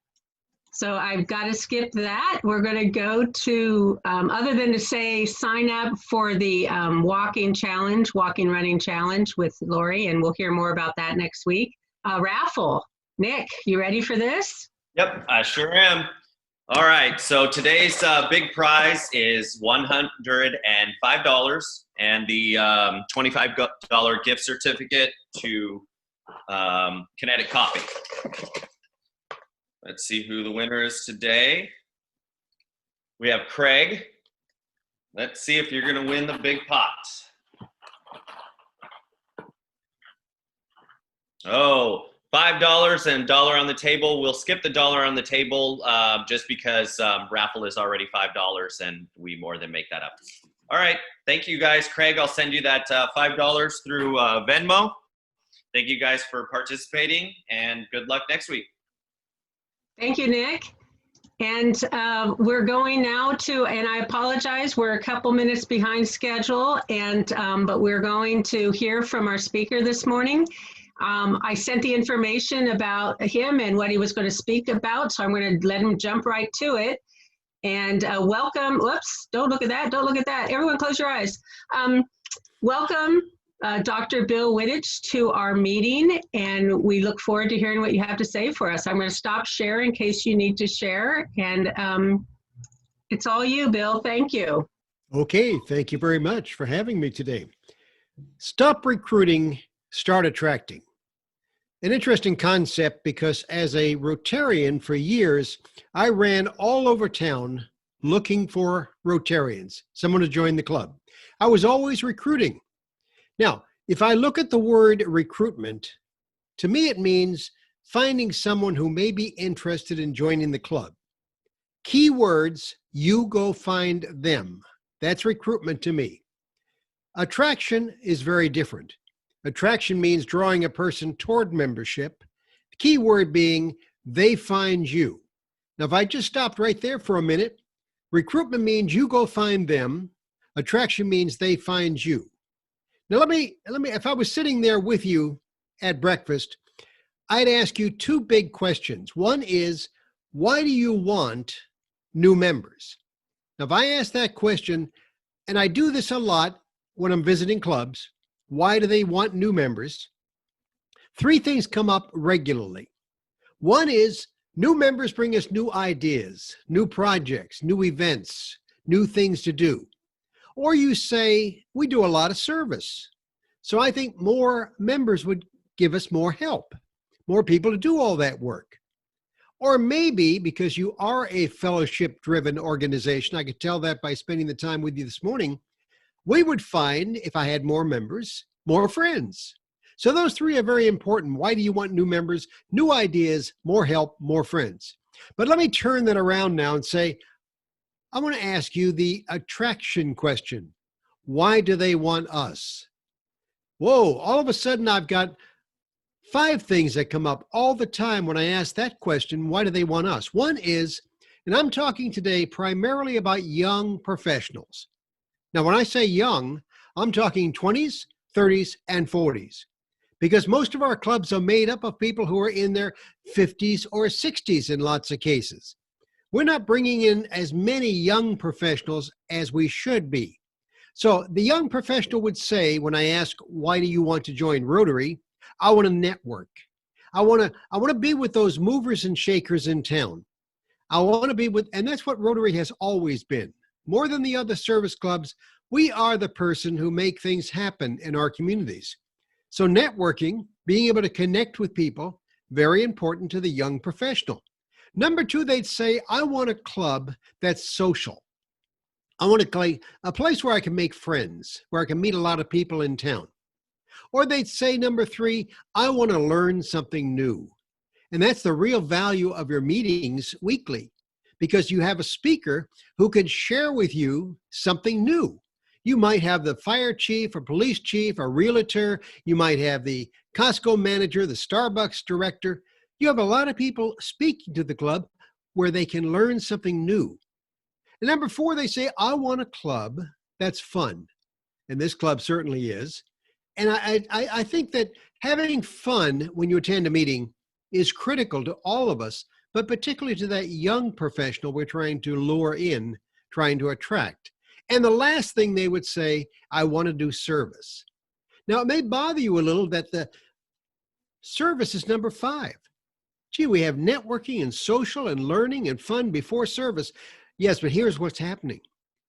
So I've got to skip that. We're going to go to, other than to say sign up for the walking running challenge with Lori, and we'll hear more about that next week. Raffle. Nick, you ready for this? Yep, I sure am. All right, so today's big prize is $105 and the $25 gift certificate to Kinetic Coffee. Let's see who the winner is today. We have Craig. Let's see if you're going to win the big pot. Oh, $5 and $1 on the table. We'll skip the $1 on the table just because raffle is already $5 and we more than make that up. All right, thank you guys. Craig, I'll send you that $5 through Venmo. Thank you guys for participating and good luck next week. Thank you, Nick. And we're going now to, and I apologize, we're a couple minutes behind schedule, and but we're going to hear from our speaker this morning. I sent the information about him and what he was going to speak about, so I'm going to let him jump right to it. And welcome, whoops, don't look at that, don't look at that. Everyone close your eyes. Welcome, Dr. Bill Wittich, to our meeting, and we look forward to hearing what you have to say for us. I'm going to stop sharing in case you need to share, and it's all you, Bill. Thank you. Okay, thank you very much for having me today. Stop recruiting, start attracting. An interesting concept because as a Rotarian for years, I ran all over town looking for Rotarians, someone to join the club. I was always recruiting. Now, if I look at the word recruitment, to me it means finding someone who may be interested in joining the club. Key words, you go find them. That's recruitment to me. Attraction is very different. Attraction means drawing a person toward membership. The key word being they find you. Now, if I just stopped right there for a minute, recruitment means you go find them. Attraction means they find you. Now, let me, if I was sitting there with you at breakfast, I'd ask you two big questions. One is, why do you want new members? Now, if I ask that question, and I do this a lot when I'm visiting clubs, why do they want new members? Three things come up regularly. One is new members bring us new ideas, new projects, new events, new things to do. Or you say, we do a lot of service. So I think more members would give us more help, more people to do all that work. Or maybe because you are a fellowship-driven organization, I could tell that by spending the time with you this morning, we would find, if I had more members, more friends. So those three are very important. Why do you want new members? New ideas, more help, more friends. But let me turn that around now and say, I want to ask you the attraction question. Why do they want us? Whoa, all of a sudden I've got 5 things that come up all the time when I ask that question, why do they want us? One is, and I'm talking today primarily about young professionals. Now, when I say young, I'm talking 20s, 30s, and 40s, because most of our clubs are made up of people who are in their 50s or 60s in lots of cases. We're not bringing in as many young professionals as we should be. So the young professional would say, when I ask, why do you want to join Rotary? I want to network. I want to be with those movers and shakers in town. I want to be with, and that's what Rotary has always been. More than the other service clubs, we are the person who make things happen in our communities. So networking, being able to connect with people, very important to the young professional. Number 2, they'd say, I want a club that's social. I want a place where I can make friends, where I can meet a lot of people in town. Or they'd say, number 3, I want to learn something new. And that's the real value of your meetings weekly, because you have a speaker who can share with you something new. You might have the fire chief or police chief or realtor. You might have the Costco manager, the Starbucks director. You have a lot of people speaking to the club where they can learn something new. And number 4, they say, I want a club that's fun. And this club certainly is. And I think that having fun when you attend a meeting is critical to all of us, but particularly to that young professional we're trying to lure in, trying to attract. And the last thing they would say, I want to do service. Now, it may bother you a little that the service is number 5. Gee, we have networking and social and learning and fun before service. Yes, but here's what's happening.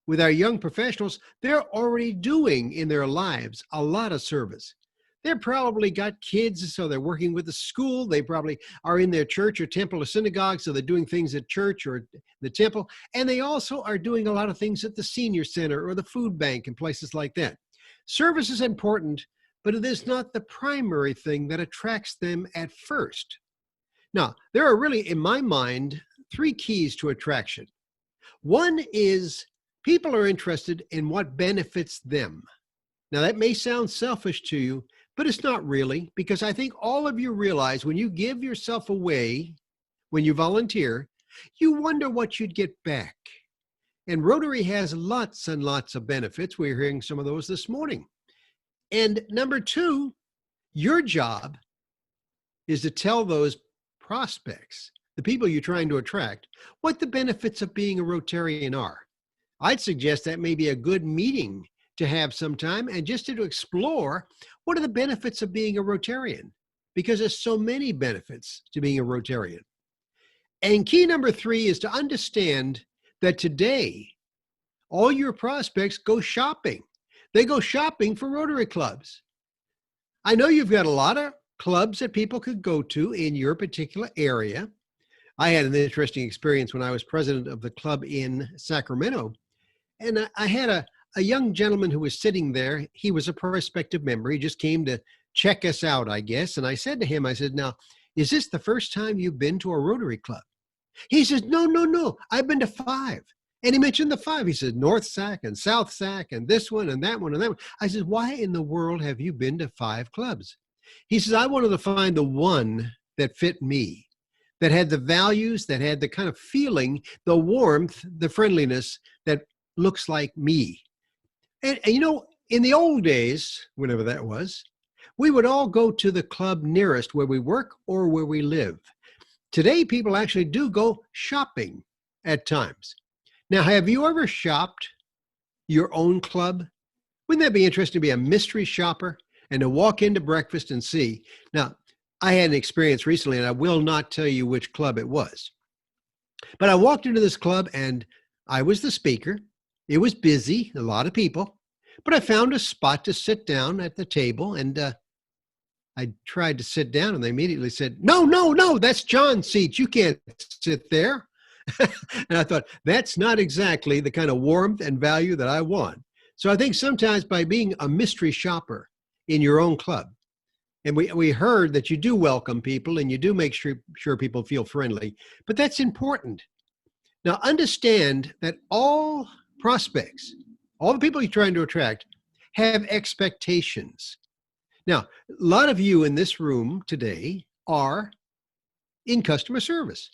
With our young professionals, they're already doing in their lives a lot of service. They've probably got kids, so they're working with the school. They probably are in their church or temple or synagogue, so they're doing things at church or the temple. And they also are doing a lot of things at the senior center or the food bank and places like that. Service is important, but it is not the primary thing that attracts them at first. Now, there are really, in my mind, 3 keys to attraction. One is people are interested in what benefits them. Now, that may sound selfish to you, but it's not really, because I think all of you realize when you give yourself away, when you volunteer, you wonder what you'd get back. And Rotary has lots and lots of benefits. We're hearing some of those this morning. And number 2, your job is to tell those prospects, the people you're trying to attract, what the benefits of being a Rotarian are. I'd suggest that may be a good meeting to have sometime, and just to explore what are the benefits of being a Rotarian, because there's so many benefits to being a Rotarian. And key number 3 is to understand that today, all your prospects go shopping. They go shopping for Rotary clubs. I know you've got a lot of clubs that people could go to in your particular area. I had an interesting experience when I was president of the club in Sacramento. And I had a young gentleman who was sitting there. He was a prospective member. He just came to check us out, I guess. And I said to him, I said, now, is this the first time you've been to a Rotary club? He says, no, I've been to 5. And he mentioned the 5. He said, North Sac and South Sac and this one and that one and that one. I said, why in the world have you been to 5 clubs? He says, I wanted to find the one that fit me, that had the values, that had the kind of feeling, the warmth, the friendliness that looks like me. And you know, in the old days, whenever that was, we would all go to the club nearest where we work or where we live. Today, people actually do go shopping at times. Now, have you ever shopped your own club? Wouldn't that be interesting to be a mystery shopper and to walk into breakfast and see? Now, I had an experience recently, and I will not tell you which club it was. But I walked into this club, and I was the speaker. It was busy, a lot of people, but I found a spot to sit down at the table, and I tried to sit down, and they immediately said, no, that's John's seat. You can't sit there. And I thought, that's not exactly the kind of warmth and value that I want. So I think sometimes by being a mystery shopper in your own club, and we heard that you do welcome people and you do make sure people feel friendly, but that's important. Now understand that all prospects, all the people you're trying to attract, have expectations. Now, a lot of you in this room today are in customer service.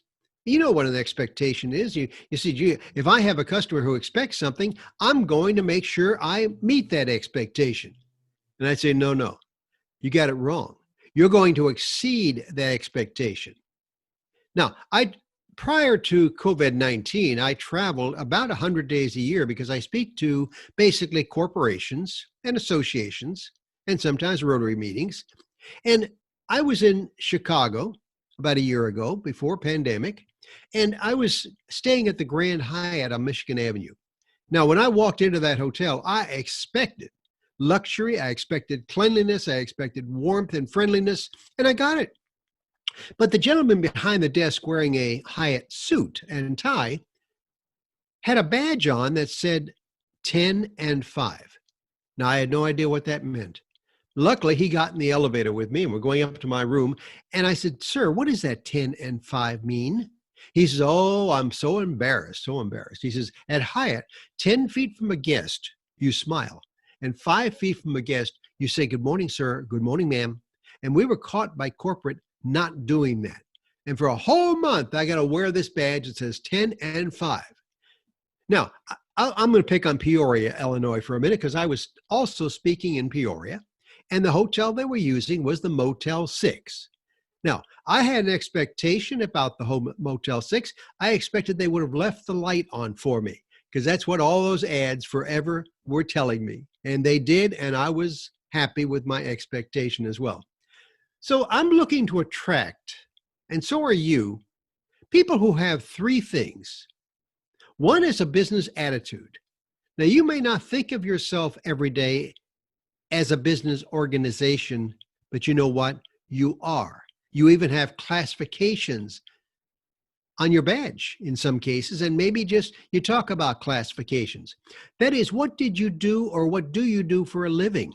You know what an expectation is. You see, gee, if I have a customer who expects something, I'm going to make sure I meet that expectation. And I'd say, no, you got it wrong. You're going to exceed that expectation. Now, prior to COVID-19, I traveled about 100 days a year because I speak to basically corporations and associations and sometimes Rotary meetings. And I was in Chicago about a year ago before pandemic, and I was staying at the Grand Hyatt on Michigan Avenue. Now, when I walked into that hotel, I expected luxury, I expected cleanliness, I expected warmth and friendliness, and I got it. But the gentleman behind the desk wearing a Hyatt suit and tie had a badge on that said 10 and 5. Now, I had no idea what that meant. Luckily, he got in the elevator with me and we're going up to my room. And I said, sir, what does that 10 and 5 mean? He says, oh, I'm so embarrassed, so embarrassed. He says, at Hyatt, 10 feet from a guest, you smile. And 5 feet from a guest, you say, good morning, sir. Good morning, ma'am. And we were caught by corporate not doing that. And for a whole month, I got to wear this badge that says 10 and 5. Now, I'm going to pick on Peoria, Illinois for a minute because I was also speaking in Peoria. And the hotel they were using was the Motel 6. Now, I had an expectation about the Motel 6. I expected they would have left the light on for me because that's what all those ads forever were telling me. And they did, and I was happy with my expectation as well. So I'm looking to attract, and so are you, people who have 3 things. One is a business attitude. Now, you may not think of yourself every day as a business organization, but you know what? You are. You even have classifications on your badge in some cases, and maybe just you talk about classifications. That is, what did you do or what do you do for a living?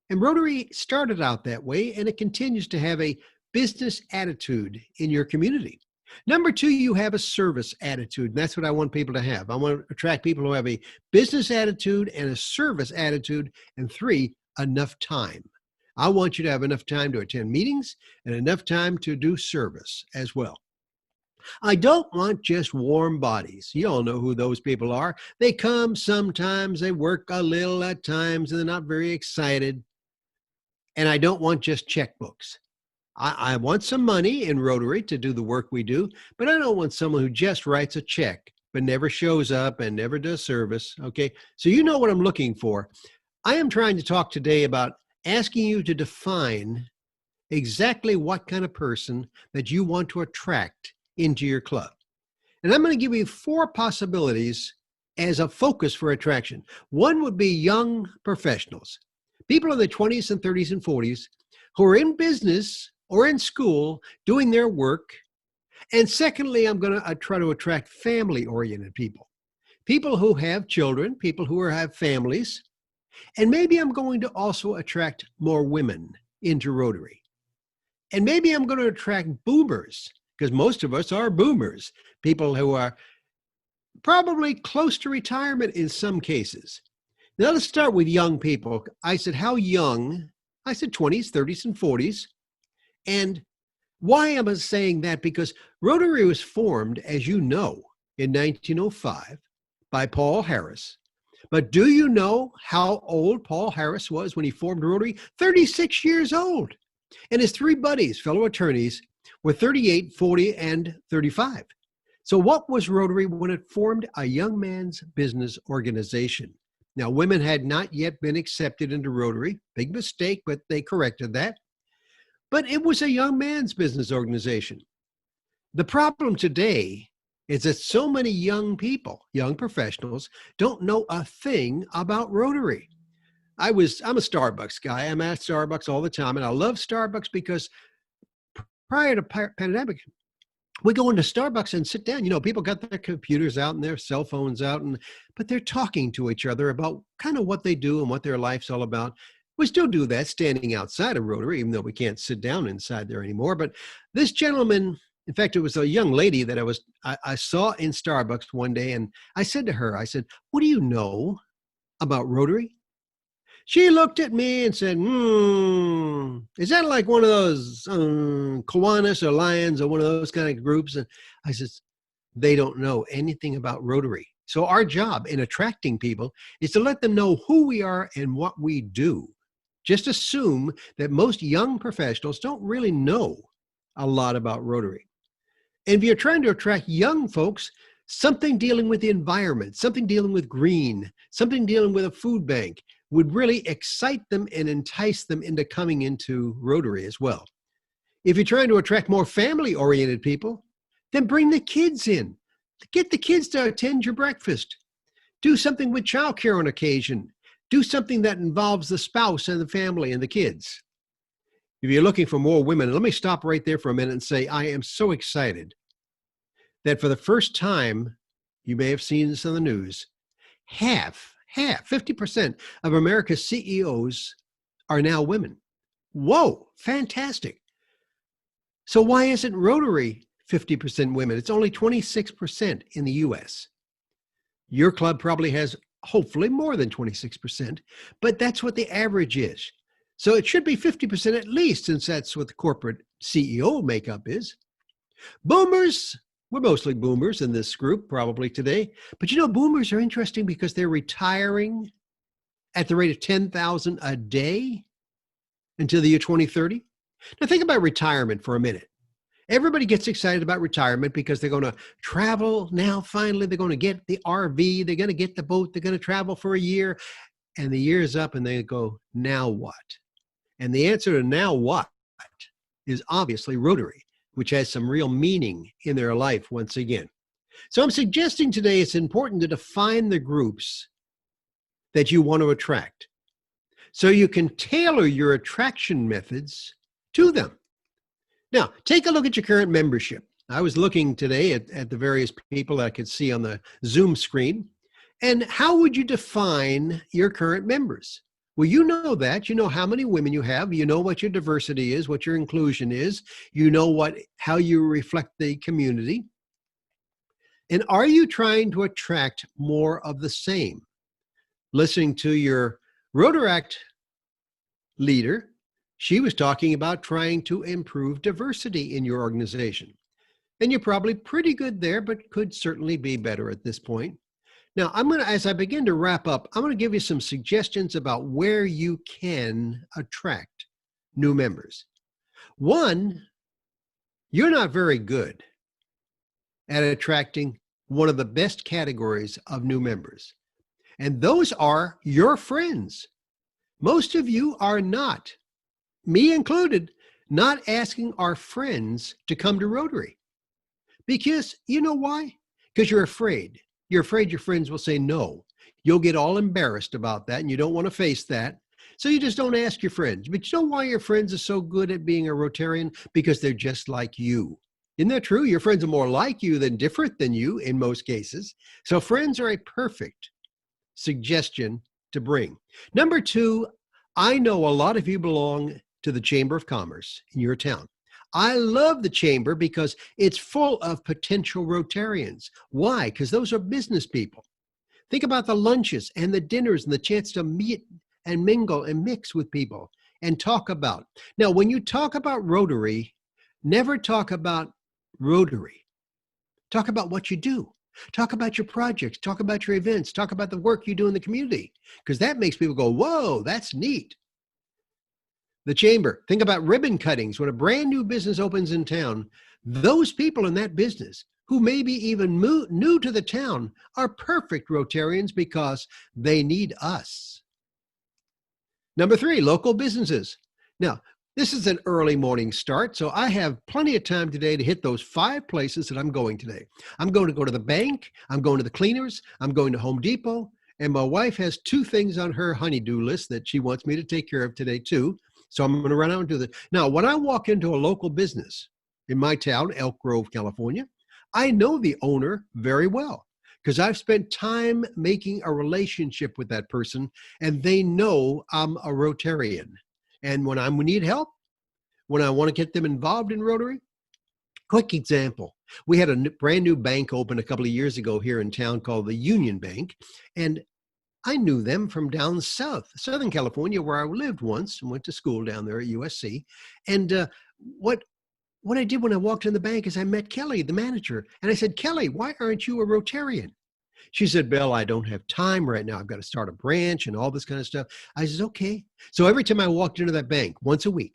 And Rotary started out that way, and it continues to have a business attitude in your community. Number 2, you have a service attitude. And that's what I want people to have. I want to attract people who have a business attitude and a service attitude. And 3, enough time. I want you to have enough time to attend meetings and enough time to do service as well. I don't want just warm bodies. You all know who those people are. They come sometimes, they work a little at times, and they're not very excited. And I don't want just checkbooks. I want some money in Rotary to do the work we do, but I don't want someone who just writes a check but never shows up and never does service. Okay, so you know what I'm looking for. I am trying to talk today about asking you to define exactly what kind of person that you want to attract into your club. And I'm going to give you 4 possibilities as a focus for attraction. One would be young professionals, people in their 20s and 30s and 40s who are in business or in school doing their work. And secondly, I'm going to try to attract family-oriented people, people who have children, people who have families. And maybe I'm going to also attract more women into Rotary. And maybe I'm going to attract boomers, because most of us are boomers, people who are probably close to retirement in some cases. Now let's start with young people. I said, how young? I said 20s, 30s, and 40s. And why am I saying that? Because Rotary was formed, as you know, in 1905 by Paul Harris. But do you know how old Paul Harris was when he formed Rotary? 36 years old. And his 3 buddies, fellow attorneys, were 38, 40, and 35. So what was Rotary when it formed? A young man's business organization. Now, women had not yet been accepted into Rotary. Big mistake, but they corrected that. But it was a young man's business organization. The problem today is that so many young people, young professionals, don't know a thing about Rotary. I'm a Starbucks guy. I'm at Starbucks all the time, and I love Starbucks because prior to pandemic, we go into Starbucks and sit down. You know, people got their computers out and their cell phones out, but they're talking to each other about kind of what they do and what their life's all about. We still do that standing outside of Rotary, even though we can't sit down inside there anymore. But this gentleman, in fact, it was a young lady that I saw in Starbucks one day, and I said to her, I said, what do you know about Rotary? She looked at me and said, is that like one of those Kiwanis or Lions or one of those kind of groups? And I said, they don't know anything about Rotary. So our job in attracting people is to let them know who we are and what we do. Just assume that most young professionals don't really know a lot about Rotary. And if you're trying to attract young folks, something dealing with the environment, something dealing with green, something dealing with a food bank would really excite them and entice them into coming into Rotary as well. If you're trying to attract more family-oriented people, then bring the kids in. Get the kids to attend your breakfast. Do something with childcare on occasion. Do something that involves the spouse and the family and the kids. If you're looking for more women, let me stop right there for a minute and say, I am so excited that for the first time, you may have seen this on the news, 50% of America's CEOs are now women. Whoa, fantastic. So why isn't Rotary 50% women? It's only 26% in the US. Your club probably has hopefully more than 26%, but that's what the average is. So it should be 50% at least, since that's what the corporate CEO makeup is. Boomers, we're mostly boomers in this group probably today, but you know, boomers are interesting because they're retiring at the rate of 10,000 a day until the year 2030. Now think about retirement for a minute. Everybody gets excited about retirement because they're going to travel now. Finally, they're going to get the RV, they're going to get the boat, they're going to travel for a year, and the year is up and they go, now what? And the answer to now what is obviously Rotary, which has some real meaning in their life once again. So I'm suggesting today it's important to define the groups that you want to attract so you can tailor your attraction methods to them. Now, take a look at your current membership. I was looking today at the various people that I could see on the Zoom screen. And how would you define your current members? Well, you know that. You know how many women you have. You know what your diversity is, what your inclusion is. You know how you reflect the community. And are you trying to attract more of the same? Listening to your Rotaract leader, she was talking about trying to improve diversity in your organization. And you're probably pretty good there, but could certainly be better at this point. Now, as I begin to wrap up, I'm going to give you some suggestions about where you can attract new members. One, you're not very good at attracting one of the best categories of new members, and those are your friends. Most of you are not, me included, not asking our friends to come to Rotary. Because you know why? Because you're afraid. You're afraid your friends will say no. You'll get all embarrassed about that and you don't want to face that. So you just don't ask your friends. But you know why your friends are so good at being a Rotarian? Because they're just like you. Isn't that true? Your friends are more like you than different than you in most cases. So friends are a perfect suggestion to bring. Number two, I know a lot of you belong to the Chamber of Commerce in your town. I love the Chamber because it's full of potential Rotarians. Why? Because those are business people. Think about the lunches and the dinners and the chance to meet and mingle and mix with people and talk about. Now, when you talk about Rotary, never talk about Rotary. Talk about what you do. Talk about your projects. Talk about your events. Talk about the work you do in the community, because that makes people go, whoa, that's neat. The Chamber, think about ribbon cuttings. When a brand new business opens in town, those people in that business who may be even new to the town are perfect Rotarians because they need us. Number three, local businesses. Now, this is an early morning start, so I have plenty of time today to hit those 5 places that I'm going today. I'm going to go to the bank, I'm going to the cleaners, I'm going to Home Depot, and my wife has 2 things on her honey-do list that she wants me to take care of today too. So I'm going to run out and do that. Now, when I walk into a local business in my town, Elk Grove, California, I know the owner very well because I've spent time making a relationship with that person and they know I'm a Rotarian. And when I need help, when I want to get them involved in Rotary, quick example. We had a brand new bank open a couple of years ago here in town called the Union Bank. And I knew them from down south, Southern California, where I lived once and went to school down there at USC. And what I did when I walked in the bank is I met Kelly, the manager, and I said, Kelly, why aren't you a Rotarian? She said, Bill, I don't have time right now. I've got to start a branch and all this kind of stuff. I said, okay. So every time I walked into that bank once a week,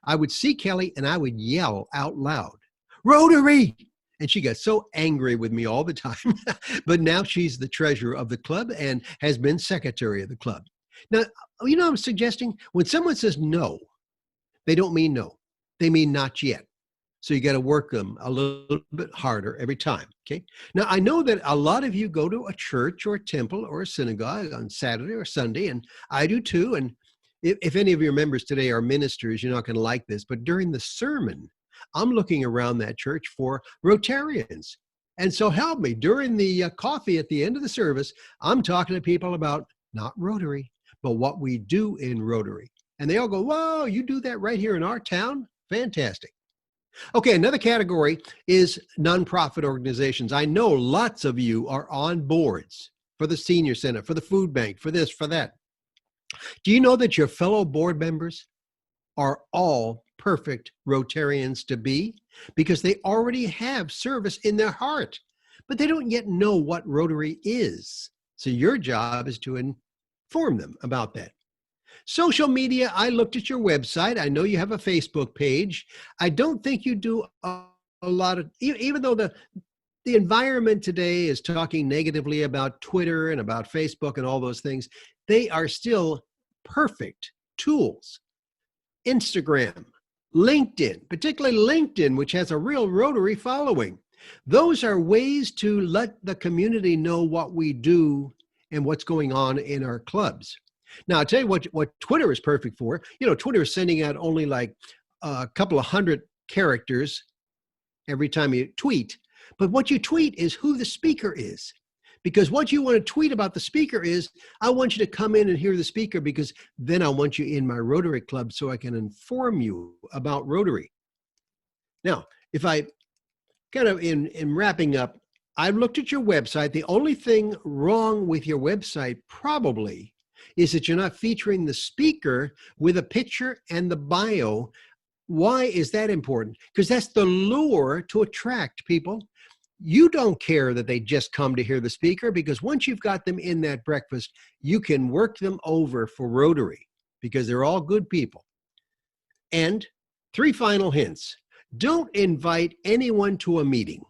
I would see Kelly and I would yell out loud, Rotary! And she got so angry with me all the time. But now she's the treasurer of the club and has been secretary of the club. Now, you know, I'm suggesting when someone says no, they don't mean no. They mean not yet. So you got to work them a little bit harder every time. Okay. Now, I know that a lot of you go to a church or a temple or a synagogue on Saturday or Sunday, and I do too. And if any of your members today are ministers, you're not going to like this, but during the sermon, I'm looking around that church for Rotarians. And so help me, during the coffee at the end of the service, I'm talking to people about not Rotary, but what we do in Rotary. And they all go, whoa, you do that right here in our town? Fantastic. Okay, another category is nonprofit organizations. I know lots of you are on boards for the Senior Center, for the food bank, for this, for that. Do you know that your fellow board members are all perfect Rotarians to be? Because they already have service in their heart, but they don't yet know what Rotary is. So your job is to inform them about that. Social media, I looked at your website. I know you have a Facebook page. I don't think you do a lot of, even though the environment today is talking negatively about Twitter and about Facebook and all those things, they are still perfect tools. Instagram, LinkedIn, particularly LinkedIn, which has a real Rotary following. Those are ways to let the community know what we do and what's going on in our clubs. Now, I'll tell you what Twitter is perfect for. You know, Twitter is sending out only like a couple of hundred characters every time you tweet. But what you tweet is who the speaker is. Because what you want to tweet about the speaker is, I want you to come in and hear the speaker because then I want you in my Rotary Club so I can inform you about Rotary. Now, if I kind of in wrapping up, I've looked at your website. The only thing wrong with your website probably is that you're not featuring the speaker with a picture and the bio. Why is that important? Because that's the lure to attract people. You don't care that they just come to hear the speaker, because once you've got them in that breakfast, you can work them over for Rotary because they're all good people. And 3 final hints. Don't invite anyone to a meeting.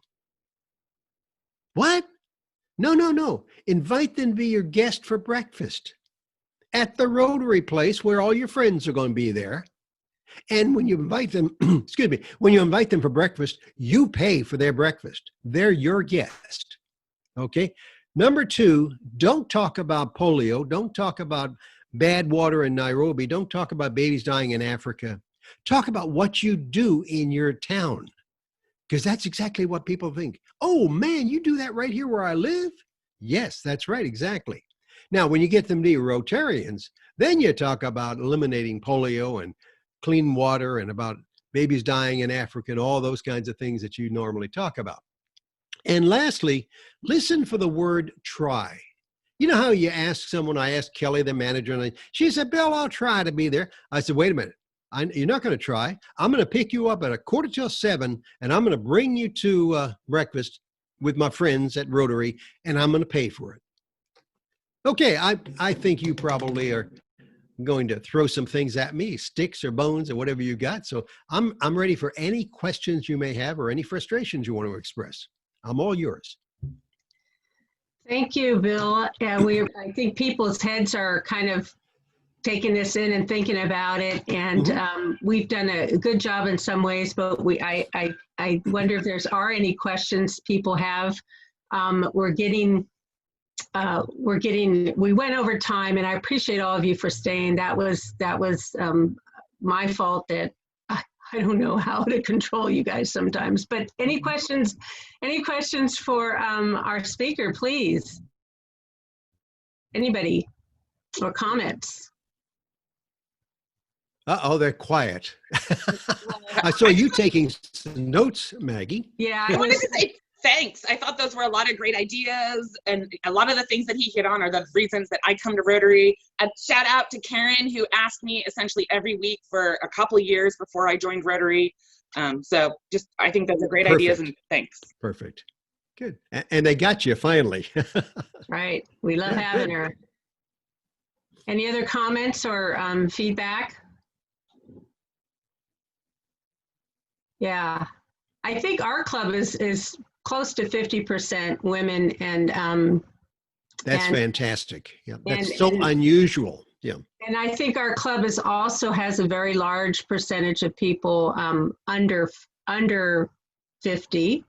What? No. Invite them to be your guest for breakfast at the Rotary place where all your friends are going to be there. And when you invite them, when you invite them for breakfast, you pay for their breakfast. They're your guest. Okay. Number 2, don't talk about polio. Don't talk about bad water in Nairobi. Don't talk about babies dying in Africa. Talk about what you do in your town, because that's exactly what people think. Oh man, you do that right here where I live? Yes, that's right. Exactly. Now, when you get them to be Rotarians, then you talk about eliminating polio and clean water and about babies dying in Africa and all those kinds of things that you normally talk about. And lastly, listen for the word try. You know how you ask someone, I asked Kelly, the manager, and she said, Bill, I'll try to be there. I said, wait a minute. You're not going to try. I'm going to pick you up at 6:45, and I'm going to bring you to breakfast with my friends at Rotary, and I'm going to pay for it. Okay, I think you probably are going to throw some things at me, sticks or bones or whatever you got. So I'm ready for any questions you may have or any frustrations you want to express. I'm all yours. Thank you, Bill. Yeah, I think people's heads are kind of taking this in and thinking about it, and we've done a good job in some ways, but I wonder if there's any questions people have. We went over time, and I appreciate all of you for staying. That was my fault that I don't know how to control you guys sometimes. But any questions for our speaker, please? Anybody or comments? Uh-oh, they're quiet. I saw you taking some notes, Maggie. Yeah, I wanted to say thanks. I thought those were a lot of great ideas, and a lot of the things that he hit on are the reasons that I come to Rotary. A shout out to Karen, who asked me essentially every week for a couple years before I joined Rotary. So just, I think those are great ideas, and thanks. Perfect. Good. And they got you finally. Right. We love having her. Any other comments or feedback? Yeah. I think our club is close to 50% women, and that's and, fantastic. Yeah. That's so unusual. Yeah. And I think our club also has a very large percentage of people under 50.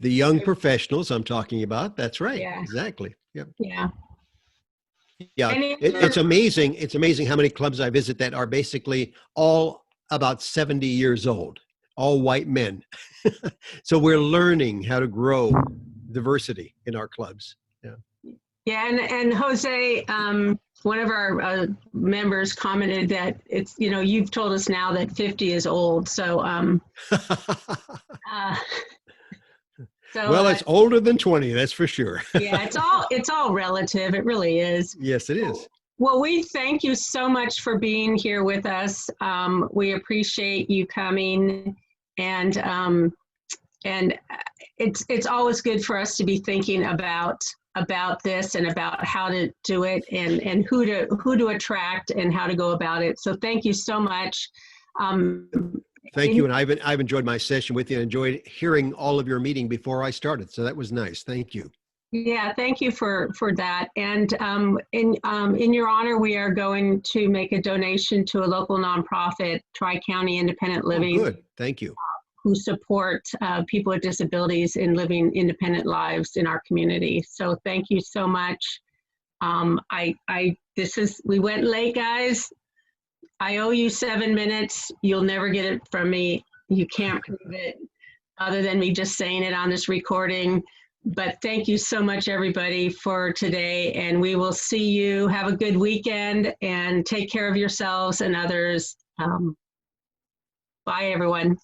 The young professionals I'm talking about. That's right. Yeah. Exactly. Yeah. Yeah. Yeah. It's amazing. It's amazing how many clubs I visit that are basically all about 70 years old, all white men. So we're learning how to grow diversity in our clubs. Yeah. Yeah. And Jose, one of our members commented that it's, you've told us now that 50 is old. So, well, it's older than 20, that's for sure. Yeah, it's all relative. It really is. Yes, it is. Well, we thank you so much for being here with us. We appreciate you coming, and it's always good for us to be thinking about this and about how to do it, and who to attract and how to go about it. So thank you so much. Thank you, and I've enjoyed my session with you. I enjoyed hearing all of your meeting before I started, so that was nice. Thank you. Yeah, thank you for that. And in your honor, we are going to make a donation to a local nonprofit, Tri-County Independent Living. Oh, good, thank you. Who support people with disabilities in living independent lives in our community. So thank you so much. We went late, guys. I owe you 7 minutes. You'll never get it from me. You can't prove it other than me just saying it on this recording. But thank you so much, everybody, for today. And we will see you. Have a good weekend and take care of yourselves and others. Bye, everyone.